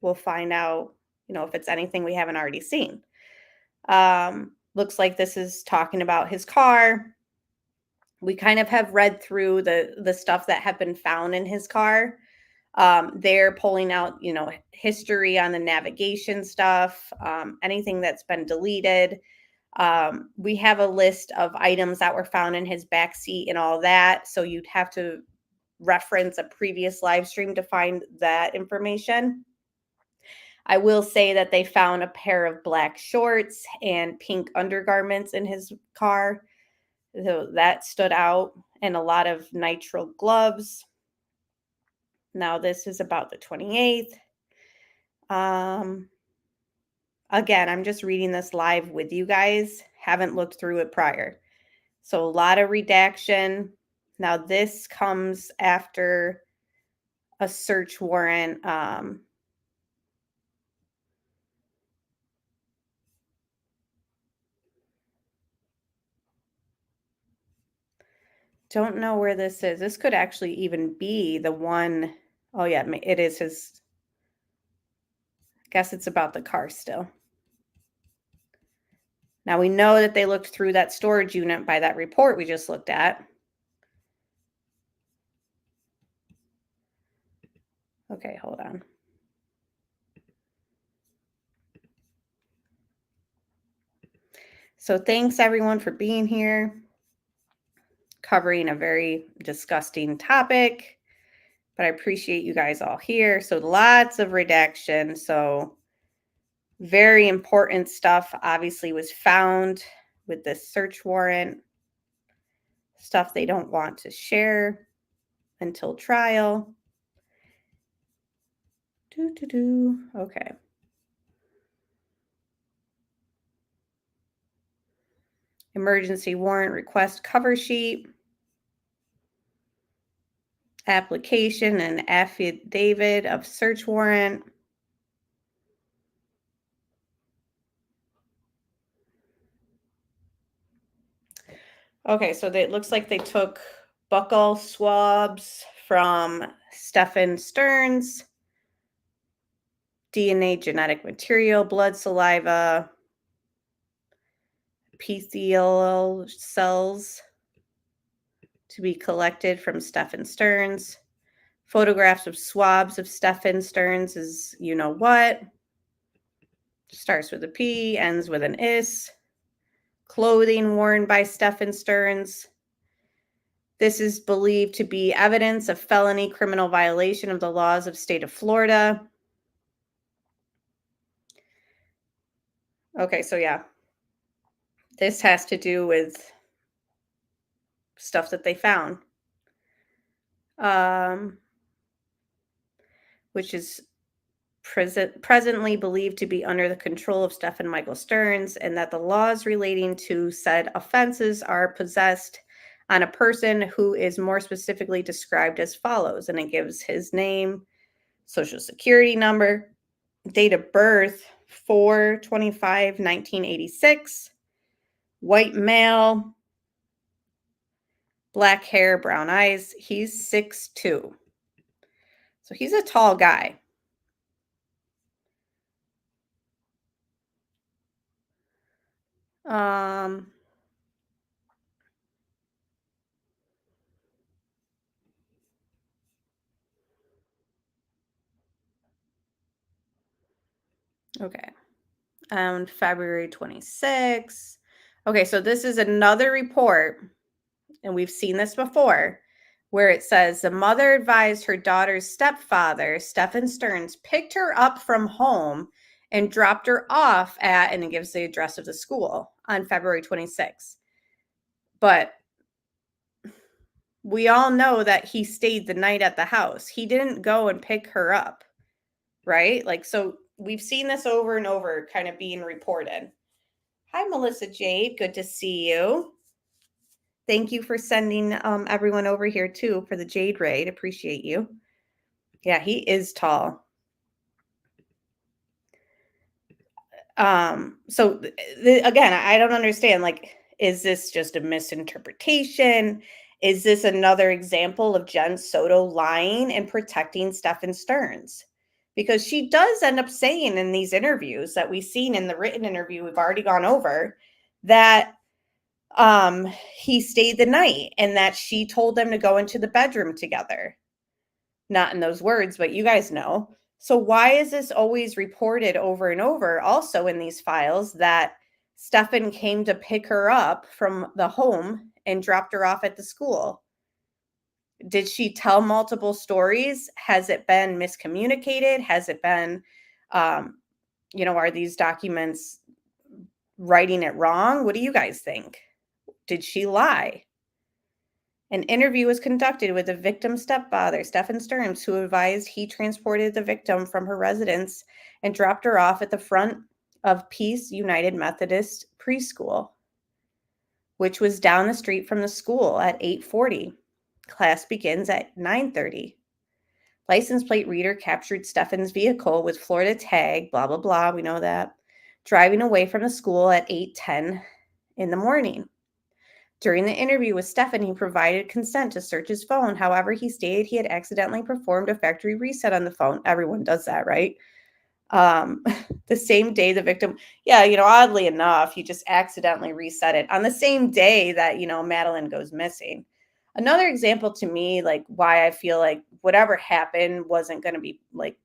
we'll find out, if it's anything we haven't already seen. Looks like this is talking about his car. We kind of have read through the stuff that have been found in his car. They're pulling out, history on the navigation stuff, anything that's been deleted. We have a list of items that were found in his backseat and all that. So you'd have to reference a previous live stream to find that information. I will say that they found a pair of black shorts and pink undergarments in his car. So that stood out, and a lot of nitrile gloves. Now this is about the 28th. Again, I'm just reading this live with you guys. Haven't looked through it prior. So a lot of redaction. Now this comes after a search warrant. Don't know where this is. This could actually even be the one. Oh yeah, it is his. I guess it's about the car still. Now we know that they looked through that storage unit by that report we just looked at. Okay, hold on. So thanks everyone for being here, covering a very disgusting topic, but I appreciate you guys all here. So lots of redaction. So very important stuff obviously was found with this search warrant. Stuff they don't want to share until trial. Okay. Emergency warrant request cover sheet. Application and affidavit of search warrant. Okay, so it looks like they took buccal swabs from Stephan Sterns, DNA genetic material, blood, saliva, epithelial cells to be collected from Stephan Sterns. Photographs of swabs of Stephan Sterns is you know what. Starts with a P, ends with an is. Clothing worn by Stephan Sterns. This is believed to be evidence of felony criminal violation of the laws of state of Florida. Okay, so yeah. This has to do with stuff that they found. Which is presently believed to be under the control of Stephan Michael Sterns, and that the laws relating to said offenses are possessed on a person who is more specifically described as follows. And it gives his name, social security number, date of birth, 4/25/1986, white male, black hair, brown eyes. He's 6'2". So he's a tall guy. Okay. On February 26th. Okay, so this is another report, and we've seen this before, where it says the mother advised her daughter's stepfather, Stephan Sterns, picked her up from home and dropped her off at, and it gives the address of the school on February 26th. But we all know that he stayed the night at the house. He didn't go and pick her up, right? Like, so we've seen this over and over kind of being reported. Hi, Melissa Jade. Good to see you. Thank you for sending everyone over here too for the Jade raid. Appreciate you. Yeah, he is tall. So again, I don't understand. Like, is this just a misinterpretation? Is this another example of Jen Soto lying and protecting Stephan Sterns? Because she does end up saying in these interviews that we've seen in the written interview we've already gone over that he stayed the night and that she told them to go into the bedroom together. Not in those words, but you guys know. So why is this always reported over and over also in these files that Stephan came to pick her up from the home and dropped her off at the school. Did she tell multiple stories? Has it been miscommunicated? Has it been, are these documents writing it wrong? What do you guys think? Did she lie? An interview was conducted with the victim's stepfather, Stephan Stearns, who advised he transported the victim from her residence and dropped her off at the front of Peace United Methodist Preschool, which was down the street from the school at 8:40. Class begins at 9:30. License plate reader captured Stephan's vehicle with Florida tag, blah, blah, blah. We know that. Driving away from the school at 8:10 in the morning. During the interview with Stephan, he provided consent to search his phone. However, he stated he had accidentally performed a factory reset on the phone. Everyone does that, right? The same day the victim, oddly enough, he just accidentally reset it on the same day that, Madeline goes missing. Another example to me, like why I feel like whatever happened wasn't going to be like,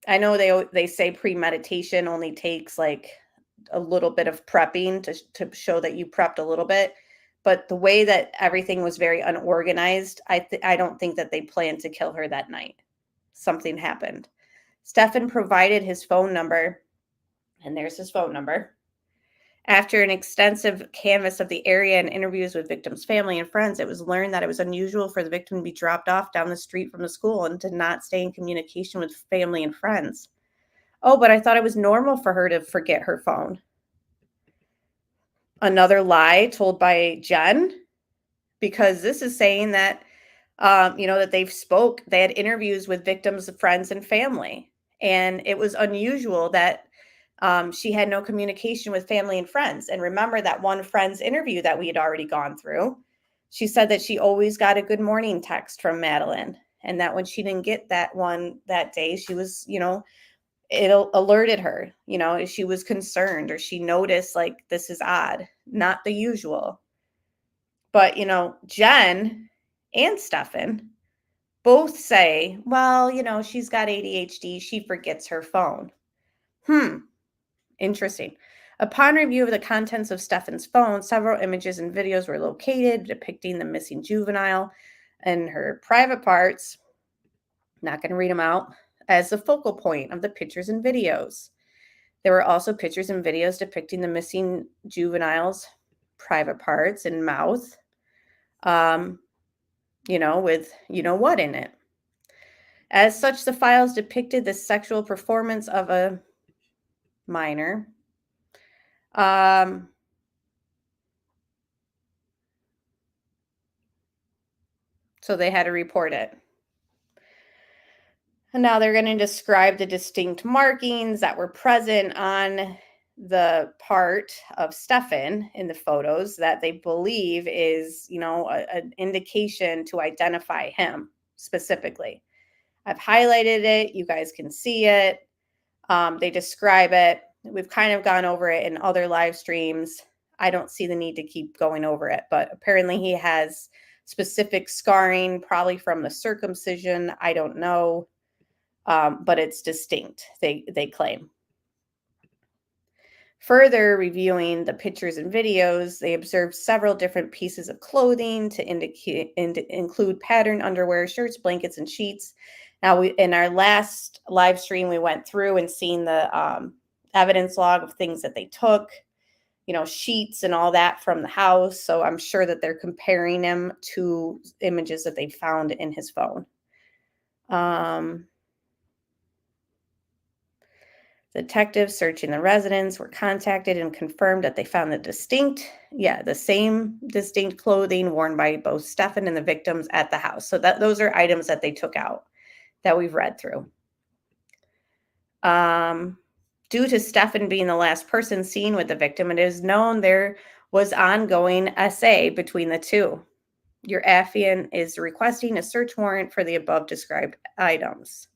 I know they say premeditation only takes like a little bit of prepping to show that you prepped a little bit, but the way that everything was very unorganized, I don't think that they planned to kill her that night. Something happened. Stephan provided his phone number, and there's his phone number. After an extensive canvass of the area and interviews with victims' family and friends, it was learned that it was unusual for the victim to be dropped off down the street from the school and to not stay in communication with family and friends. Oh, but I thought it was normal for her to forget her phone. Another lie told by Jen, because this is saying that, that they had interviews with victims' friends and family. And it was unusual that she had no communication with family and friends. And remember that one friend's interview that we had already gone through. She said that she always got a good morning text from Madeline. And that when she didn't get that one that day, she was, it alerted her, she was concerned or she noticed like this is odd, not the usual. But, Jen and Stephan both say, well, she's got ADHD. She forgets her phone. Interesting. Upon review of the contents of Stephan's phone, several images and videos were located depicting the missing juvenile and her private parts. Not going to read them out. As the focal point of the pictures and videos. There were also pictures and videos depicting the missing juvenile's private parts and mouth, with what in it. As such, the files depicted the sexual performance of a minor. So they had to report it. And now they're going to describe the distinct markings that were present on the part of Stephan in the photos that they believe is, an indication to identify him specifically. I've highlighted it. You guys can see it. They describe it. We've kind of gone over it in other live streams. I don't see the need to keep going over it, but apparently he has specific scarring, probably from the circumcision. I don't know. But it's distinct, they claim. Further reviewing the pictures and videos, they observed several different pieces of clothing to include patterned underwear, shirts, blankets, and sheets. Now, in our last live stream, we went through and seen the evidence log of things that they took, sheets and all that from the house. So I'm sure that they're comparing them to images that they found in his phone. Detectives searching the residence were contacted and confirmed that they found the same distinct clothing worn by both Stephan and the victims at the house. So those are items that they took out that we've read through. Due to Stephan being the last person seen with the victim, it is known there was ongoing SA between the two. Your affiant is requesting a search warrant for the above described items.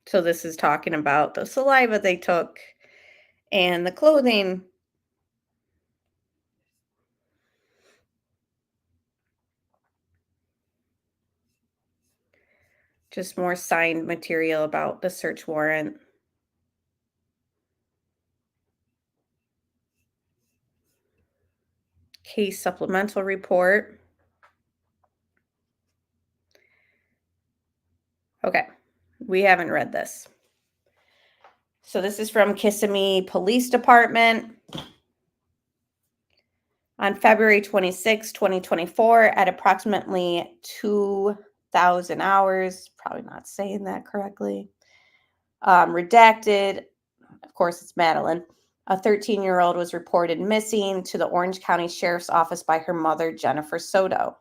So this is talking about the saliva they took and the clothing. Just more signed material about the search warrant. Case supplemental report. Okay, we haven't read this. So this is from Kissimmee Police Department. On February 26, 2024, at approximately 2,000 hours, probably not saying that correctly, redacted, of course it's Madeline, a 13-year-old was reported missing to the Orange County Sheriff's Office by her mother, Jennifer Soto.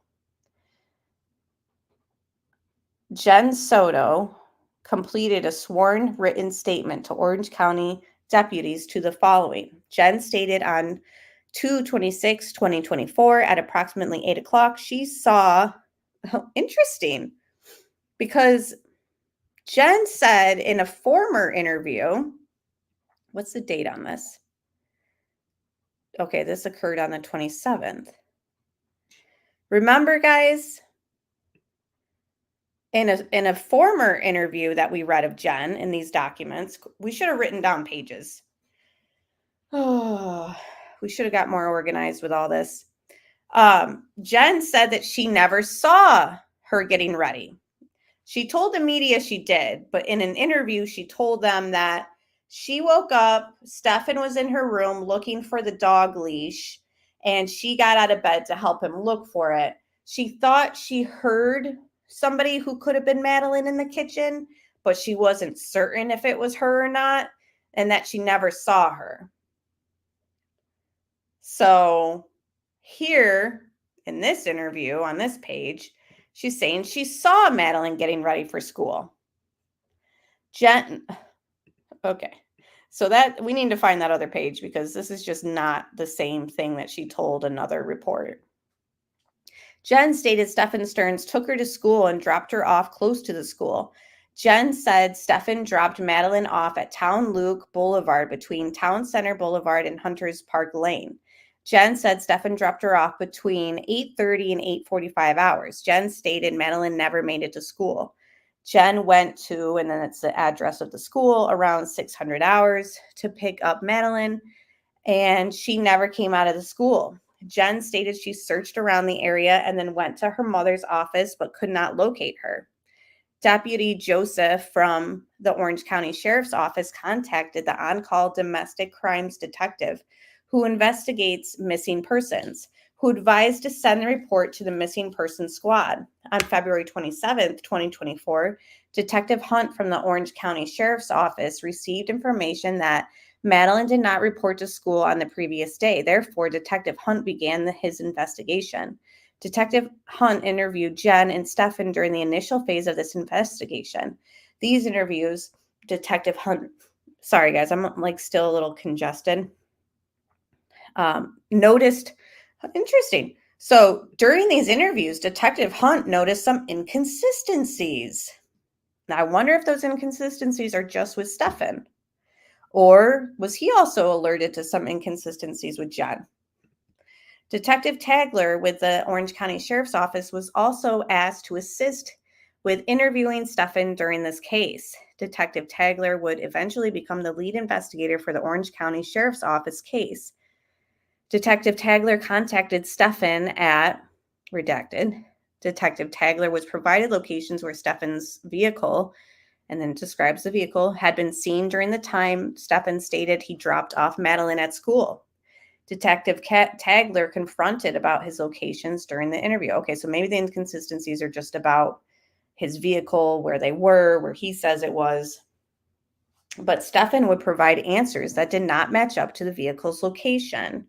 Jen Soto completed a sworn written statement to Orange County deputies to the following. Jen stated on 2/26/2024 at approximately 8 o'clock, she saw, interesting, because Jen said in a former interview, what's the date on this? Okay, this occurred on the 27th. Remember, guys, in a former interview that we read of Jen in these documents, we should have written down pages. Oh, we should have got more organized with all this. Jen said that she never saw her getting ready. She told the media she did, but in an interview, she told them that she woke up, Stephan was in her room looking for the dog leash, and she got out of bed to help him look for it. She thought she heard somebody who could have been Madeline in the kitchen, but she wasn't certain if it was her or not, and that she never saw her. So here in this interview on this page, she's saying she saw Madeline getting ready for school. Jen, okay. So that we need to find that other page because this is just not the same thing that she told another reporter. Jen stated Stephan Stearns took her to school and dropped her off close to the school. Jen said Stephan dropped Madeline off at Town Luke Boulevard between Town Center Boulevard and Hunters Park Lane. Jen said Stephan dropped her off between 8:30 and 8:45 hours. Jen stated Madeline never made it to school. Jen went to, and then it's the address of the school, around 600 hours to pick up Madeline, and she never came out of the school. Jen stated she searched around the area and then went to her mother's office but could not locate her. Deputy Joseph from the Orange County Sheriff's Office contacted the on-call domestic crimes detective who investigates missing persons, who advised to send the report to the missing persons squad. On February 27th, 2024, Detective Hunt from the Orange County Sheriff's Office received information that Madeline did not report to school on the previous day. Therefore, Detective Hunt began his investigation. Detective Hunt interviewed Jen and Stephan during the initial phase of this investigation. These interviews, Detective Hunt, sorry guys, I'm like still a little congested, noticed, interesting. So during these interviews, Detective Hunt noticed some inconsistencies. Now I wonder if those inconsistencies are just with Stephan, or was he also alerted to some inconsistencies with Jen? Detective Tagler with the Orange County Sheriff's Office was also asked to assist with interviewing Stephan during this case. Detective Tagler would eventually become the lead investigator for the Orange County Sheriff's Office case. Detective Tagler contacted Stephan at, redacted, Detective Tagler was provided locations where Stephan's vehicle, and then describes the vehicle, had been seen during the time Stephan stated he dropped off Madeline at school. Detective Tagler confronted about his locations during the interview. Okay, so maybe the inconsistencies are just about his vehicle, where they were, where he says it was. But Stephan would provide answers that did not match up to the vehicle's location.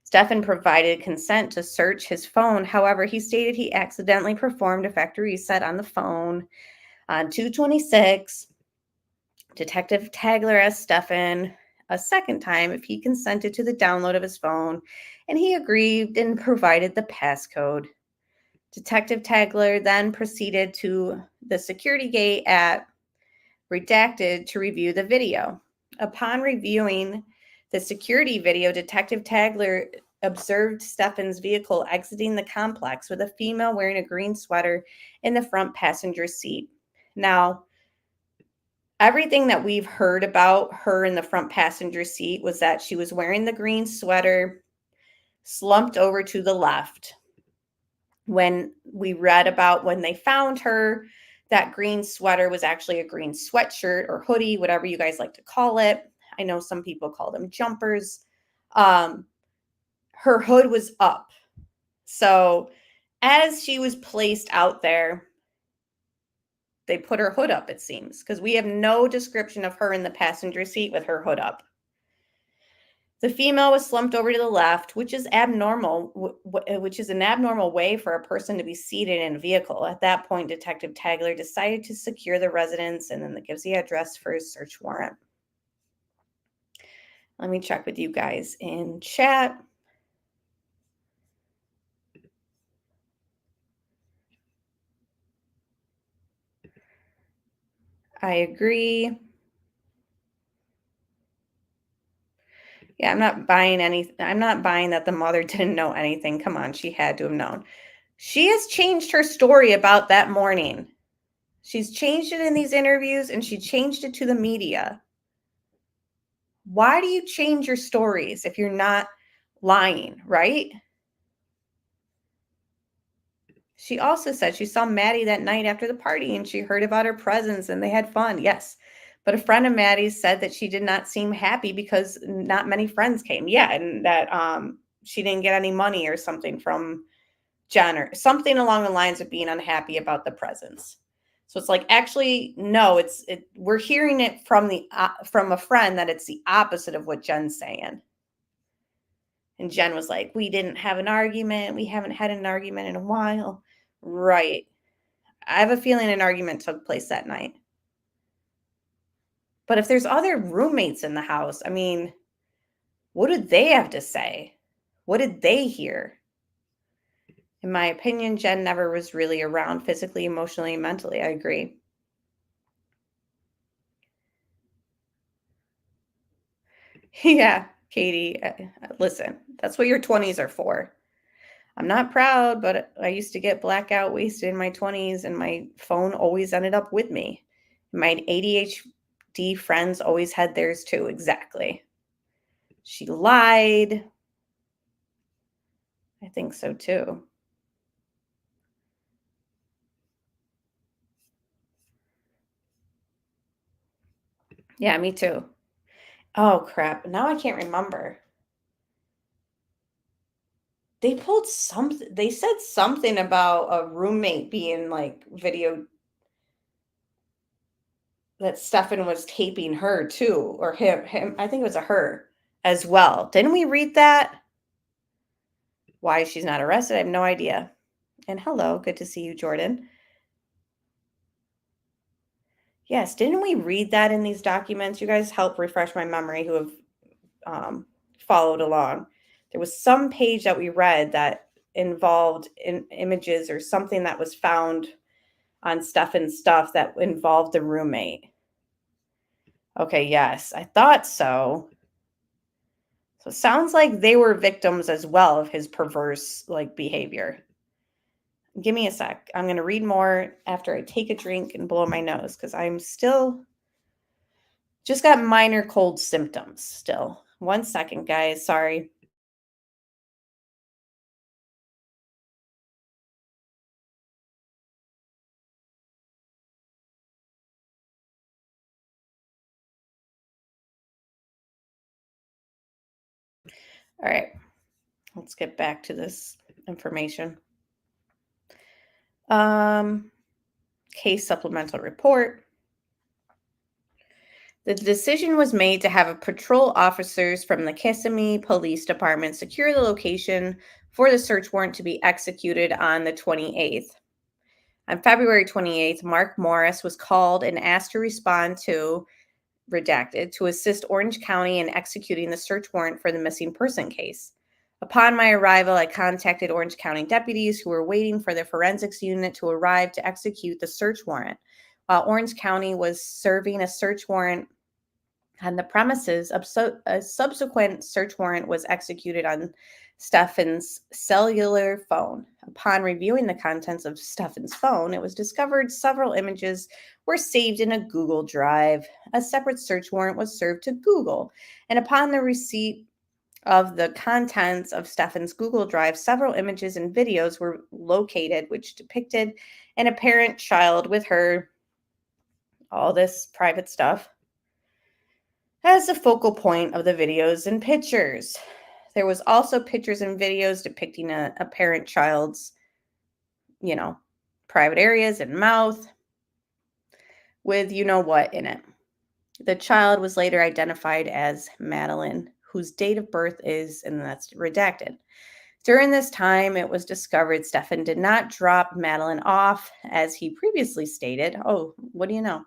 Stephan provided consent to search his phone. However, he stated he accidentally performed a factory reset on the phone. On 2/26, Detective Tagler asked Stephan a second time if he consented to the download of his phone, and he agreed and provided the passcode. Detective Tagler then proceeded to the security gate at redacted to review the video. Upon reviewing the security video, Detective Tagler observed Stephan's vehicle exiting the complex with a female wearing a green sweater in the front passenger seat. Now, everything that we've heard about her in the front passenger seat was that she was wearing the green sweater, slumped over to the left. When we read about when they found her, that green sweater was actually a green sweatshirt or hoodie, whatever you guys like to call it. I know some people call them jumpers. Her hood was up. So as she was placed out there, they put her hood up, it seems, because we have no description of her in the passenger seat with her hood up. The female was slumped over to the left, which is abnormal, which is an abnormal way for a person to be seated in a vehicle. At that point, Detective Tagler decided to secure the residence, and then that gives the address for his search warrant. Let me check with you guys in chat. I agree. Yeah, I'm not buying that the mother didn't know anything. Come on, she had to have known. She has changed her story about that morning. She's changed it in these interviews, and she changed it to the media. Why do you change your stories if you're not lying, right? She also said she saw Maddie that night after the party, and she heard about her presence and they had fun. Yes. But a friend of Maddie's said that she did not seem happy because not many friends came. Yeah, and that she didn't get any money or something from Jen or something along the lines of being unhappy about the presence. So it's like, actually, no, we're hearing it from a friend that it's the opposite of what Jen's saying. And Jen was like, we didn't have an argument. We haven't had an argument in a while. Right. I have a feeling an argument took place that night. But if there's other roommates in the house, I mean, what did they have to say? What did they hear? In my opinion, Jen never was really around physically, emotionally, and mentally. I agree. Yeah, Katie, listen, that's what your 20s are for. I'm not proud, but I used to get blackout wasted in my 20s, and my phone always ended up with me. My ADHD friends always had theirs too. Exactly. She lied. I think so too. Yeah, me too. Oh, crap. Now I can't remember. They pulled something. They said something about a roommate being like video that Stephan was taping her too, or him. I think it was a her as well. Didn't we read that? Why she's not arrested, I have no idea. And hello, good to see you, Jordan. Yes, didn't we read that in these documents? You guys help refresh my memory who have followed along. There was some page that we read that involved images or something that was found on Stephan's stuff that involved the roommate. Okay, yes, I thought so. So it sounds like they were victims as well of his perverse behavior. Give me a sec. I'm going to read more after I take a drink and blow my nose because I'm still just got minor cold symptoms still. 1 second, guys. Sorry. All right. Let's get back to this information. Case supplemental report. The decision was made to have patrol officers from the Kissimmee Police Department secure the location for the search warrant to be executed on the 28th. On February 28th, Mark Morris was called and asked to respond to, redacted, to assist Orange County in executing the search warrant for the missing person case. Upon my arrival, I contacted Orange County deputies who were waiting for the forensics unit to arrive to execute the search warrant. While Orange County was serving a search warrant On the premises, a subsequent search warrant was executed on Stephan's cellular phone. Upon reviewing the contents of Stephan's phone, it was discovered several images were saved in a Google Drive. A separate search warrant was served to Google, and upon the receipt of the contents of Stephan's Google Drive, several images and videos were located which depicted an apparent child with her, all this private stuff, as the focal point of the videos and pictures. There was also pictures and videos depicting a apparent child's, private areas and mouth with you-know-what in it. The child was later identified as Madeline, whose date of birth is, and that's redacted. During this time, it was discovered Stephan did not drop Madeline off, as he previously stated. Oh, what do you know?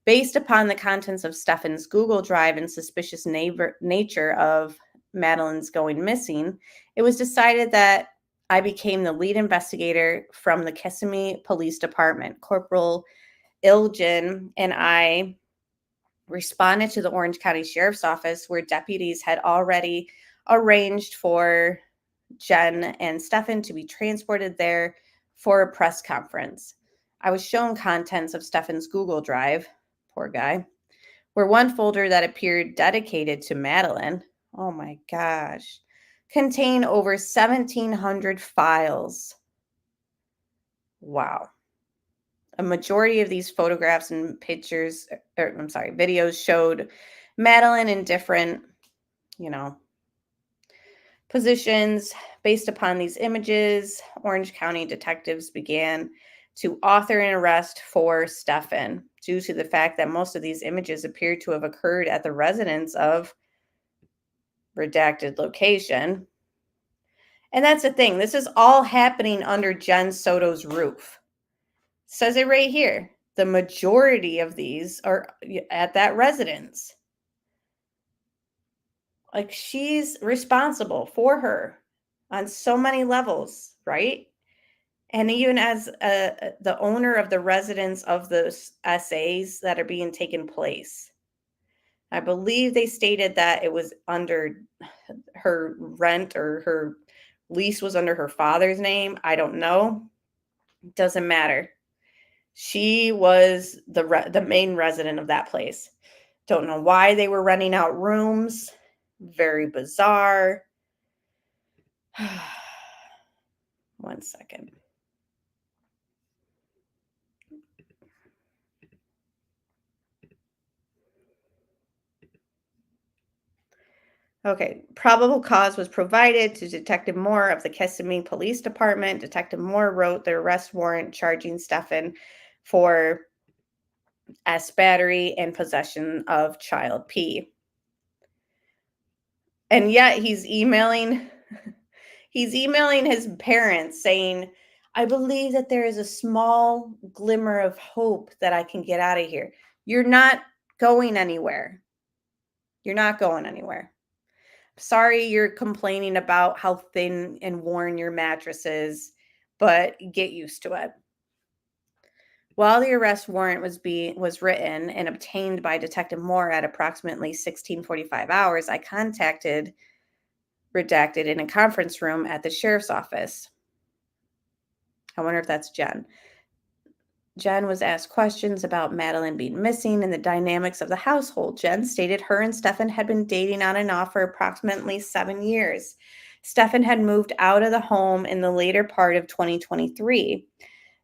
Based upon the contents of Stephan's Google Drive and suspicious nature of Madeline's going missing, it was decided that I became the lead investigator from the Kissimmee Police Department. Corporal Ilgen and I responded to the Orange County Sheriff's Office, where deputies had already arranged for Jen and Stephan to be transported there for a press conference. I was shown contents of Stephan's Google Drive, poor guy, where one folder that appeared dedicated to Madeline, oh my gosh, contained over 1,700 files. Wow. A majority of these photographs and videos showed Madeline in different, positions. Based upon these images, Orange County detectives began to author an arrest for Stephan due to the fact that most of these images appeared to have occurred at the residence of redacted location. And that's the thing. This is all happening under Jen Soto's roof. Says it right here. The majority of these are at that residence. Like, she's responsible for her on so many levels, right? And even as the owner of the residence of those essays that are being taken place. I believe they stated that it was under her rent, or her lease was under her father's name. I don't know. Doesn't matter. She was the main resident of that place. Don't know why they were renting out rooms. Very bizarre. One second. Okay, probable cause was provided to Detective Moore of the Kissimmee Police Department. Detective Moore wrote the arrest warrant charging Stephan for battery and possession of child P. And yet he's emailing his parents saying, I believe that there is a small glimmer of hope that I can get out of here. You're not going anywhere. You're not going anywhere. Sorry you're complaining about how thin and worn your mattress is, but get used to it. While the arrest warrant was written and obtained by Detective Moore at approximately 16:45 hours, I contacted redacted in a conference room at the sheriff's office. I wonder if that's Jen. Jen was asked questions about Madeline being missing and the dynamics of the household. Jen stated her and Stephan had been dating on and off for approximately 7 years. Stephan had moved out of the home in the later part of 2023.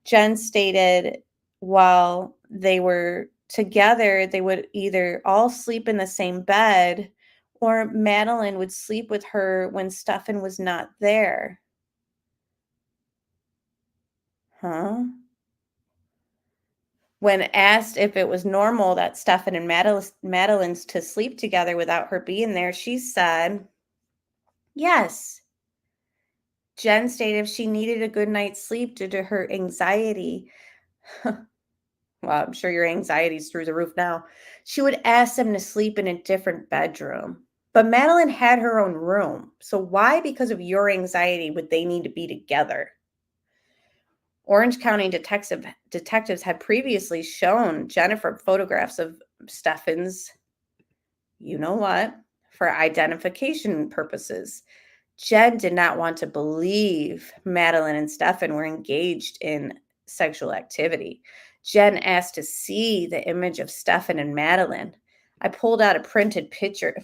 Jen stated while they were together, they would either all sleep in the same bed or Madeline would sleep with her when Stephan was not there. Huh? When asked if it was normal that Stephan and Madeline's to sleep together without her being there, she said, yes. Jen stated if she needed a good night's sleep due to her anxiety, well, I'm sure your anxiety's through the roof now, she would ask them to sleep in a different bedroom. But Madeline had her own room. So why, because of your anxiety, would they need to be together? Orange County detectives had previously shown Jennifer photographs of Stephan's, you know what? For identification purposes. Jen did not want to believe Madeline and Stephan were engaged in sexual activity. Jen asked to see the image of Stephan and Madeline. I pulled out a printed picture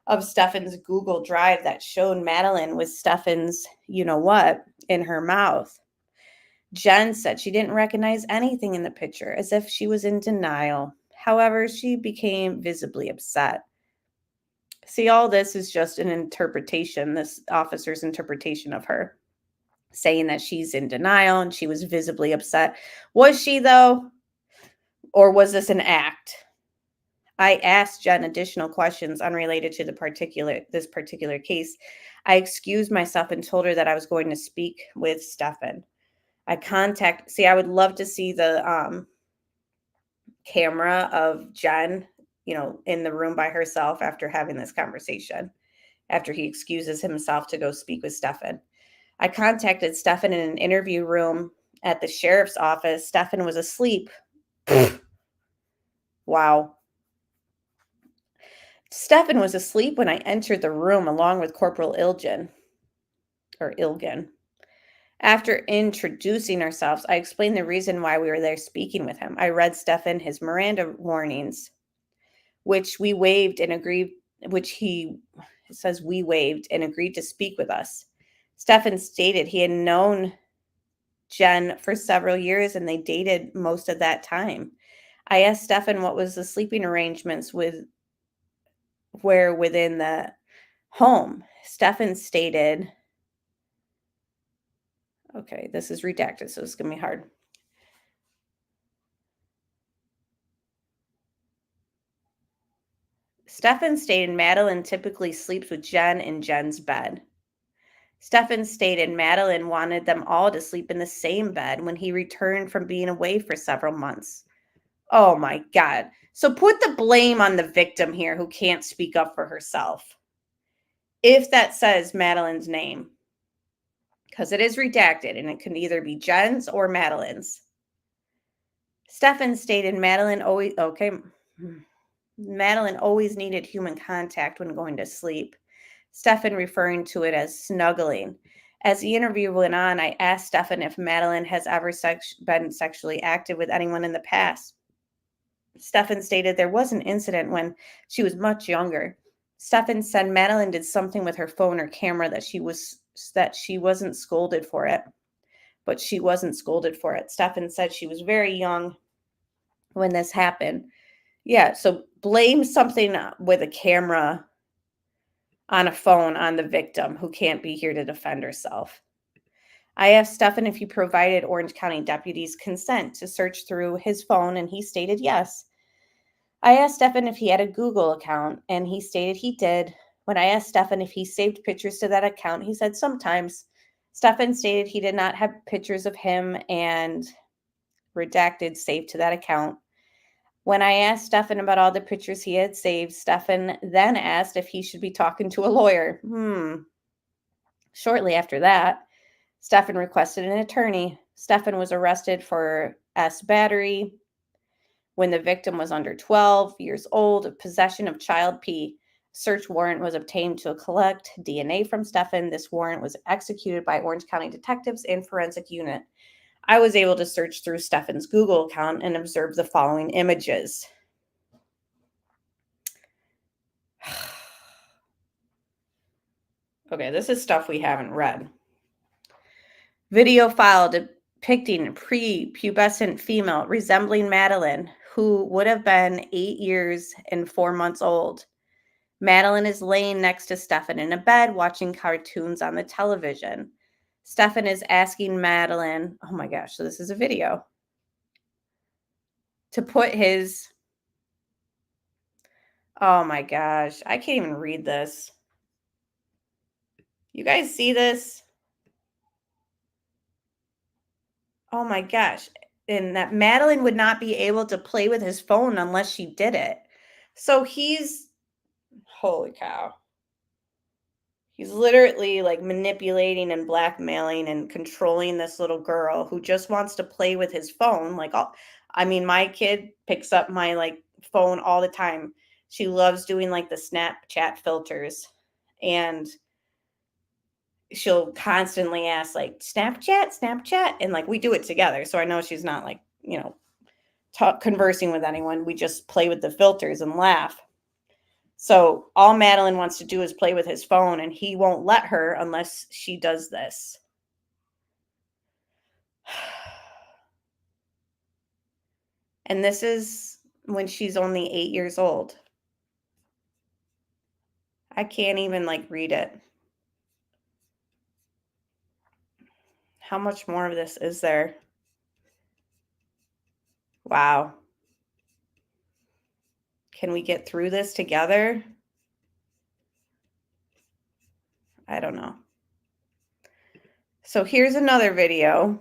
of Stephan's Google Drive that showed Madeline with Stephan's, you know what, in her mouth. Jen said she didn't recognize anything in the picture, as if she was in denial. However, she became visibly upset. See, all this is just an interpretation, this officer's interpretation of her, saying that she's in denial and she was visibly upset. Was she, though? Or was this an act? I asked Jen additional questions unrelated to this particular case. I excused myself and told her that I was going to speak with Stephan. I would love to see the camera of Jen, in the room by herself after having this conversation, after he excuses himself to go speak with Stephan. I contacted Stephan in an interview room at the sheriff's office. Stephan was asleep. Wow. Stephan was asleep when I entered the room along with Corporal Ilgen. After introducing ourselves, I explained the reason why we were there speaking with him. I read Stephan his Miranda warnings, which we waived and agreed, we waived and agreed to speak with us. Stephan stated he had known Jen for several years and they dated most of that time. I asked Stephan what was the sleeping arrangements within the home. Stephan stated, okay, this is redacted, so it's going to be hard. Stephan stated Madeline typically sleeps with Jen in Jen's bed. Stephan stated Madeline wanted them all to sleep in the same bed when he returned from being away for several months. Oh my God. So put the blame on the victim here who can't speak up for herself. If that says Madeline's name, because it is redacted and it can either be Jen's or Madeline's. Stephan stated Madeline always needed human contact when going to sleep. Stephan referring to it as snuggling. As the interview went on, I asked Stephan if Madeline has ever been sexually active with anyone in the past. Stephan stated there was an incident when she was much younger. Stephan said Madeline did something with her phone or camera that she wasn't scolded for it. But she wasn't scolded for it. Stephan said she was very young when this happened. Yeah, so blame something with a camera on a phone on the victim who can't be here to defend herself. I asked Stephan if he provided Orange County deputies consent to search through his phone, and he stated yes. I asked Stephan if he had a Google account, and he stated he did. When I asked Stephan if he saved pictures to that account, he said sometimes. Stephan stated he did not have pictures of him and redacted saved to that account. When I asked Stephan about all the pictures he had saved, Stephan then asked if he should be talking to a lawyer. Shortly after that, Stephan requested an attorney. Stephan was arrested for battery when the victim was under 12 years old, possession of child P. Search warrant was obtained to collect DNA from Stephan. This warrant was executed by Orange County detectives and forensic unit. I was able to search through Stephan's Google account and observe the following images. Okay, this is stuff we haven't read. Video file depicting prepubescent female resembling Madeline, who would have been 8 years and 4 months old. Madeline is laying next to Stephan in a bed watching cartoons on the television. Stephan is asking Madeline, oh my gosh, so this is a video, to put his, oh my gosh, I can't even read this. You guys see this? Oh my gosh. And that Madeline would not be able to play with his phone unless she did it. So he's, holy cow. He's literally like manipulating and blackmailing and controlling this little girl who just wants to play with his phone. My kid picks up my phone all the time. She loves doing like the Snapchat filters, and she'll constantly ask like Snapchat, and like we do it together. So I know she's not like, conversing with anyone. We just play with the filters and laugh. So all Madeline wants to do is play with his phone, and he won't let her unless she does this. And this is when she's only 8 years old. I can't even like read it. How much more of this is there? Wow. Can we get through this together? I don't know. So here's another video.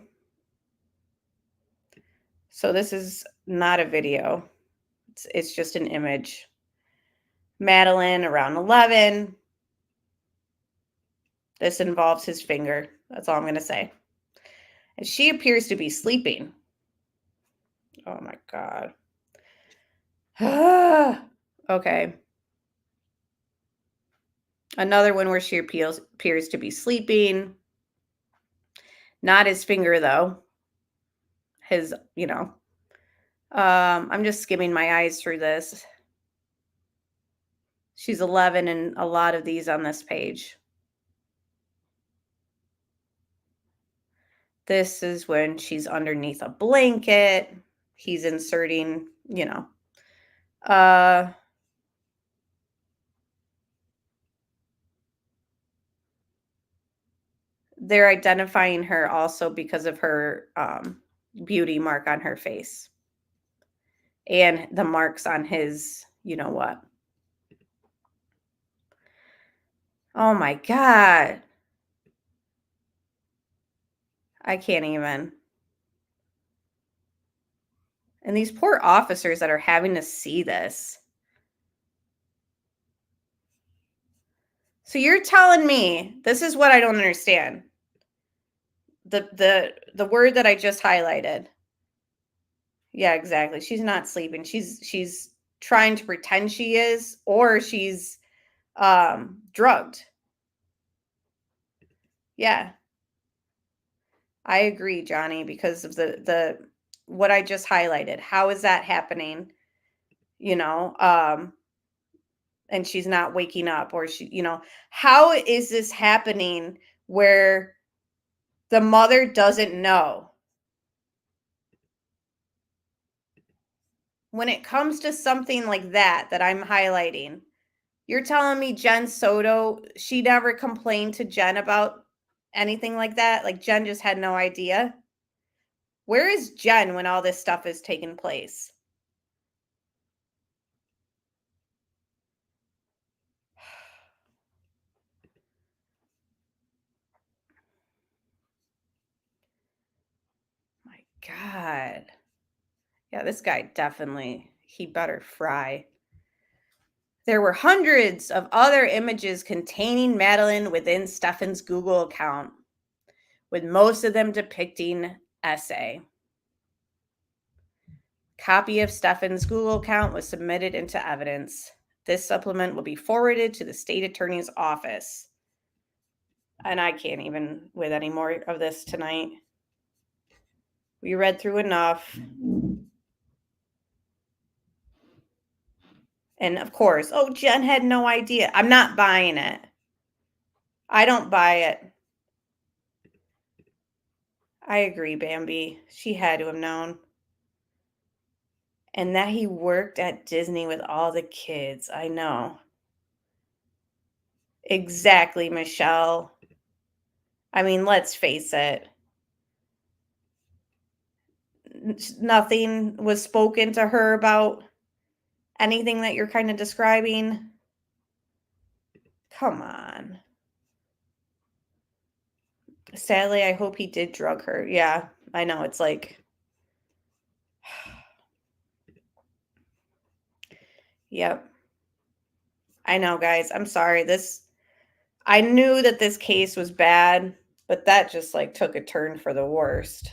So this is not a video. It's just an image. Madeline around 11. This involves his finger. That's all I'm going to say. And she appears to be sleeping. Oh my God. Okay. Another one where she appears to be sleeping. Not his finger though. His, I'm just skimming my eyes through this. She's 11 and a lot of these on this page. This is when she's underneath a blanket. He's inserting, they're identifying her also because of her beauty mark on her face and the marks on his, what. Oh my God. I can't even. And these poor officers that are having to see this. So you're telling me, this is what I don't understand. The word that I just highlighted. Yeah, exactly. She's not sleeping. She's trying to pretend she is, or she's drugged. Yeah. I agree, Johnny, because of the what I just highlighted. How is that happening? And she's not waking up, or how is this happening where the mother doesn't know? When it comes to something like that I'm highlighting, you're telling me Jen Soto, she never complained to Jen about anything like that? Like Jen just had no idea? Where is Jen when all this stuff is taking place? My God. Yeah, this guy definitely, he better fry. There were hundreds of other images containing Madeline within Stephan's Google account, with most of them depicting SA. Copy of Stephan's Google account was submitted into evidence. This supplement will be forwarded to the state attorney's office. And I can't even with any more of this tonight. We read through enough. And of course, oh, Jen had no idea. I'm not buying it. I don't buy it. I agree, Bambi. She had to have known. And that he worked at Disney with all the kids. I know. Exactly, Michelle. I mean, let's face it. Nothing was spoken to her about anything that you're kind of describing. Come on. Sadly, I hope he did drug her. Yeah, I know. It's like... Yep. I know, guys. I'm sorry. I knew that this case was bad, but that just like took a turn for the worst.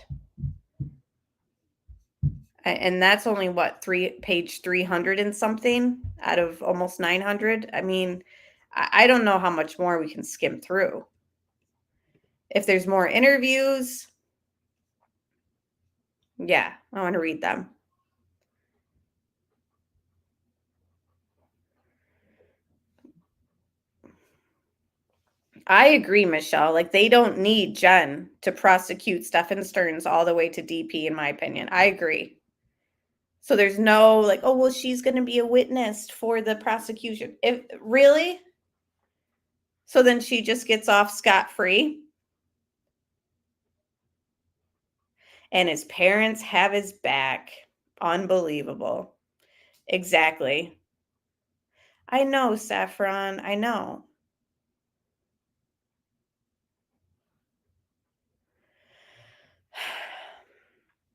And that's only what, page 300 and something out of almost 900. I mean, I don't know how much more we can skim through. If there's more interviews, yeah, I want to read them. I agree, Michelle. Like, they don't need Jen to prosecute Stephan Stearns all the way to DP, in my opinion. I agree. So there's no like, oh, well, she's going to be a witness for the prosecution. If really? So then she just gets off scot-free. And his parents have his back. Unbelievable. Exactly. I know, Saffron. I know.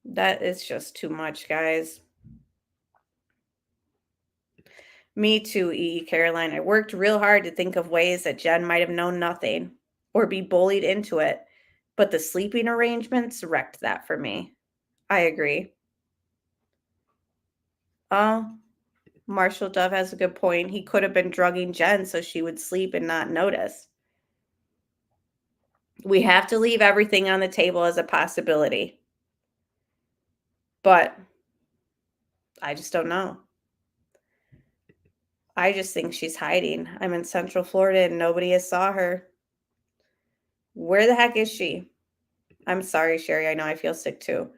That is just too much, guys. Me too, E. Caroline. I worked real hard to think of ways that Jen might have known nothing or be bullied into it, but the sleeping arrangements wrecked that for me. I agree. Oh, Marshall Dove has a good point. He could have been drugging Jen so she would sleep and not notice. We have to leave everything on the table as a possibility. But I just don't know. I just think she's hiding. I'm in Central Florida and nobody has saw her. Where the heck is she? I'm sorry, Sherry. I know I feel sick too.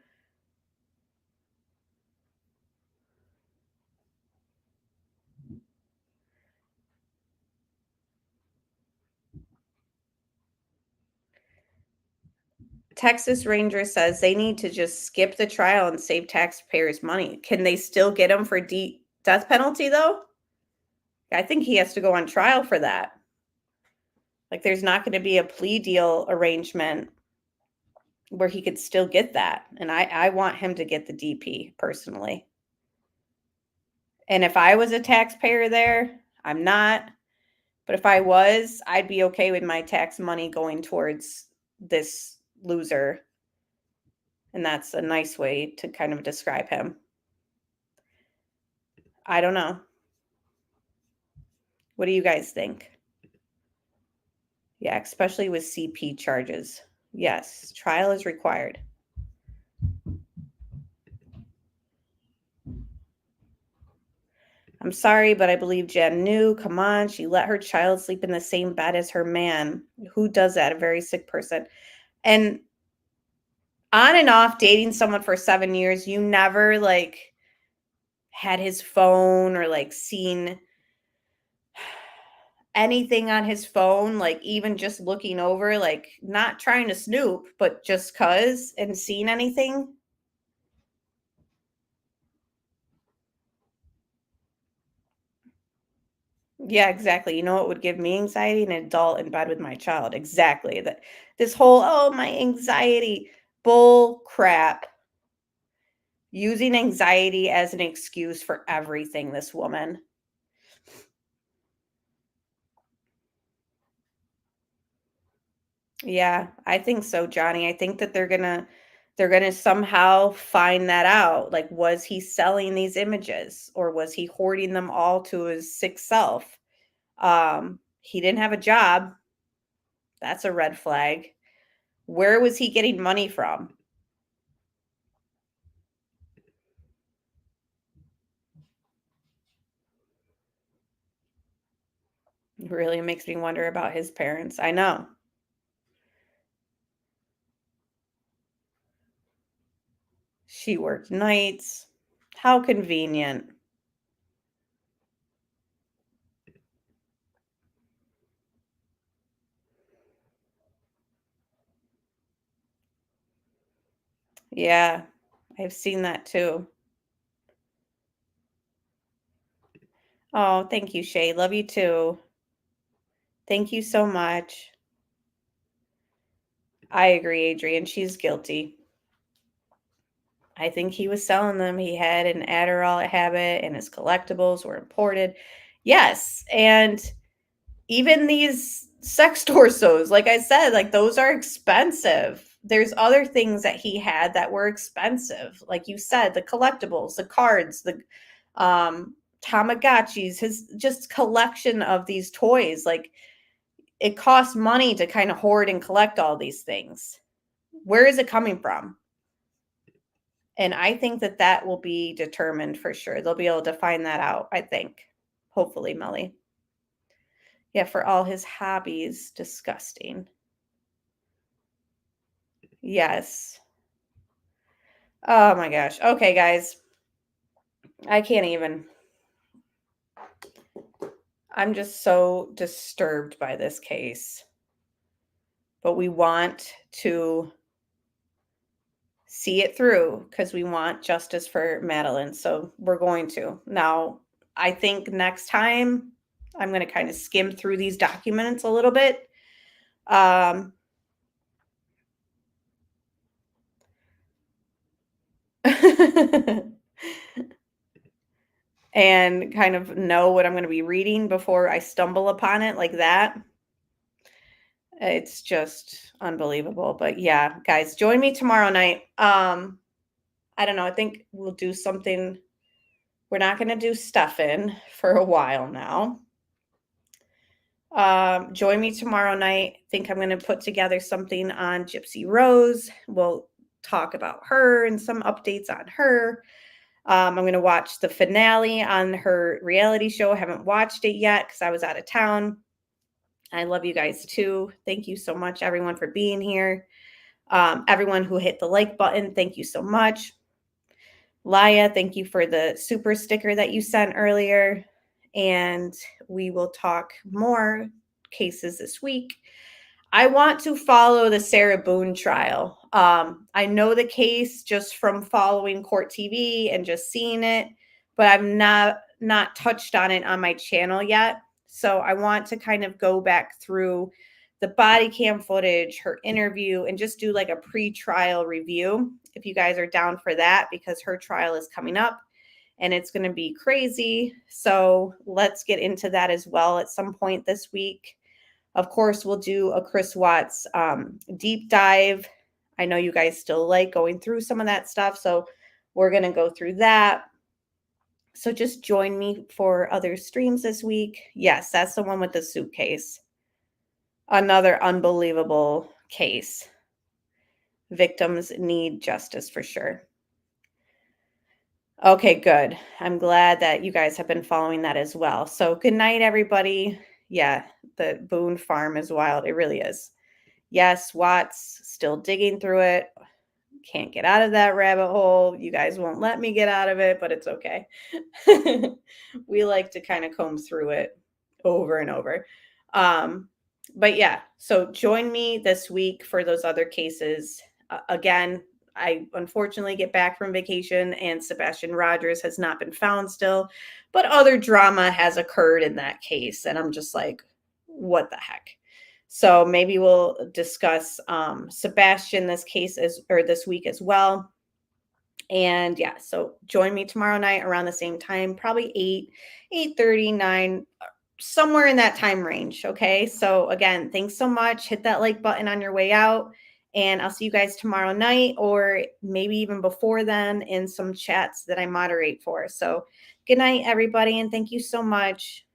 Texas Ranger says they need to just skip the trial and save taxpayers money. Can they still get him for death penalty, though? I think he has to go on trial for that. Like, there's not going to be a plea deal arrangement where he could still get that. And I want him to get the DP, personally. And if I was a taxpayer there, I'm not. But if I was, I'd be okay with my tax money going towards this loser. And that's a nice way to kind of describe him. I don't know. What do you guys think? Yeah, especially with CP charges. Yes, trial is required. I'm sorry, but I believe Jen knew. Come on, she let her child sleep in the same bed as her man. Who does that? A very sick person. And on and off dating someone for 7 years, you never like had his phone or like seen anything on his phone, like even just looking over, like not trying to snoop, but just cuz, and seen anything? Yeah, exactly. You know what would give me anxiety? An adult in bed with my child. Exactly. That this whole, oh, my anxiety, bull crap. Using anxiety as an excuse for everything, this woman. Yeah, I think so, Johnny. I think that they're gonna somehow find that out. Like, was he selling these images or was he hoarding them all to his sick self? He didn't have a job. That's a red flag. Where was he getting money from? It really makes me wonder about his parents. I know. She worked nights. How convenient. Yeah, I've seen that too. Oh, thank you, Shay. Love you too. Thank you so much. I agree, Adrian. She's guilty. I think he was selling them. He had an Adderall habit and his collectibles were imported. Yes. And even these sex torsos, like I said, like those are expensive. there's other things that he had that were expensive. Like you said, the collectibles, the cards, the Tamagotchis, his just collection of these toys. Like, it costs money to kind of hoard and collect all these things. Where is it coming from? And I think that that will be determined for sure. They'll be able to find that out, I think. Hopefully, Melly. Yeah, for all his hobbies. Disgusting. Yes. Oh my gosh. Okay, guys. I can't even. I'm just so disturbed by this case. But we want to see it through because we want justice for Madeline. So we're going to. Now, I think next time I'm going to kind of skim through these documents a little bit. And kind of know what I'm going to be reading before I stumble upon it like that. It's just unbelievable. But yeah, guys, join me tomorrow night. I don't know. I think we'll do something. We're not going to do Stephan for a while now. Join me tomorrow night. I think I'm going to put together something on Gypsy Rose. We'll talk about her and some updates on her. I'm going to watch the finale on her reality show. I haven't watched it yet because I was out of town. I love you guys too. Thank you so much, everyone, for being here. Everyone who hit the like button, thank you so much. Laya, thank you for the super sticker that you sent earlier. And we will talk more cases this week. I want to follow the Sarah Boone trial. I know the case just from following Court TV and just seeing it, but I've not touched on it on my channel yet. So I want to kind of go back through the body cam footage, her interview, and just do like a pre-trial review if you guys are down for that, because her trial is coming up and it's going to be crazy. So let's get into that as well at some point this week. Of course, we'll do a Chris Watts deep dive. I know you guys still like going through some of that stuff, so we're going to go through that. So just join me for other streams this week. Yes, that's the one with the suitcase. Another unbelievable case. Victims need justice for sure. Okay, good. I'm glad that you guys have been following that as well. So good night, everybody. Yeah, the Boone farm is wild. It really is. Yes, Watts still digging through it. Can't get out of that rabbit hole. You guys won't let me get out of it, but it's okay. We like to kind of comb through it over and over. But yeah, so join me this week for those other cases. Again, I unfortunately get back from vacation and Sebastian Rogers has not been found still, but other drama has occurred in that case. And I'm just like, what the heck? So maybe we'll discuss Sebastian this week as well. And yeah, so join me tomorrow night around the same time, probably 8:30, 9, somewhere in that time range. Okay. So again, thanks so much. Hit that like button on your way out. And I'll see you guys tomorrow night, or maybe even before then, in some chats that I moderate for. So good night, everybody. And thank you so much.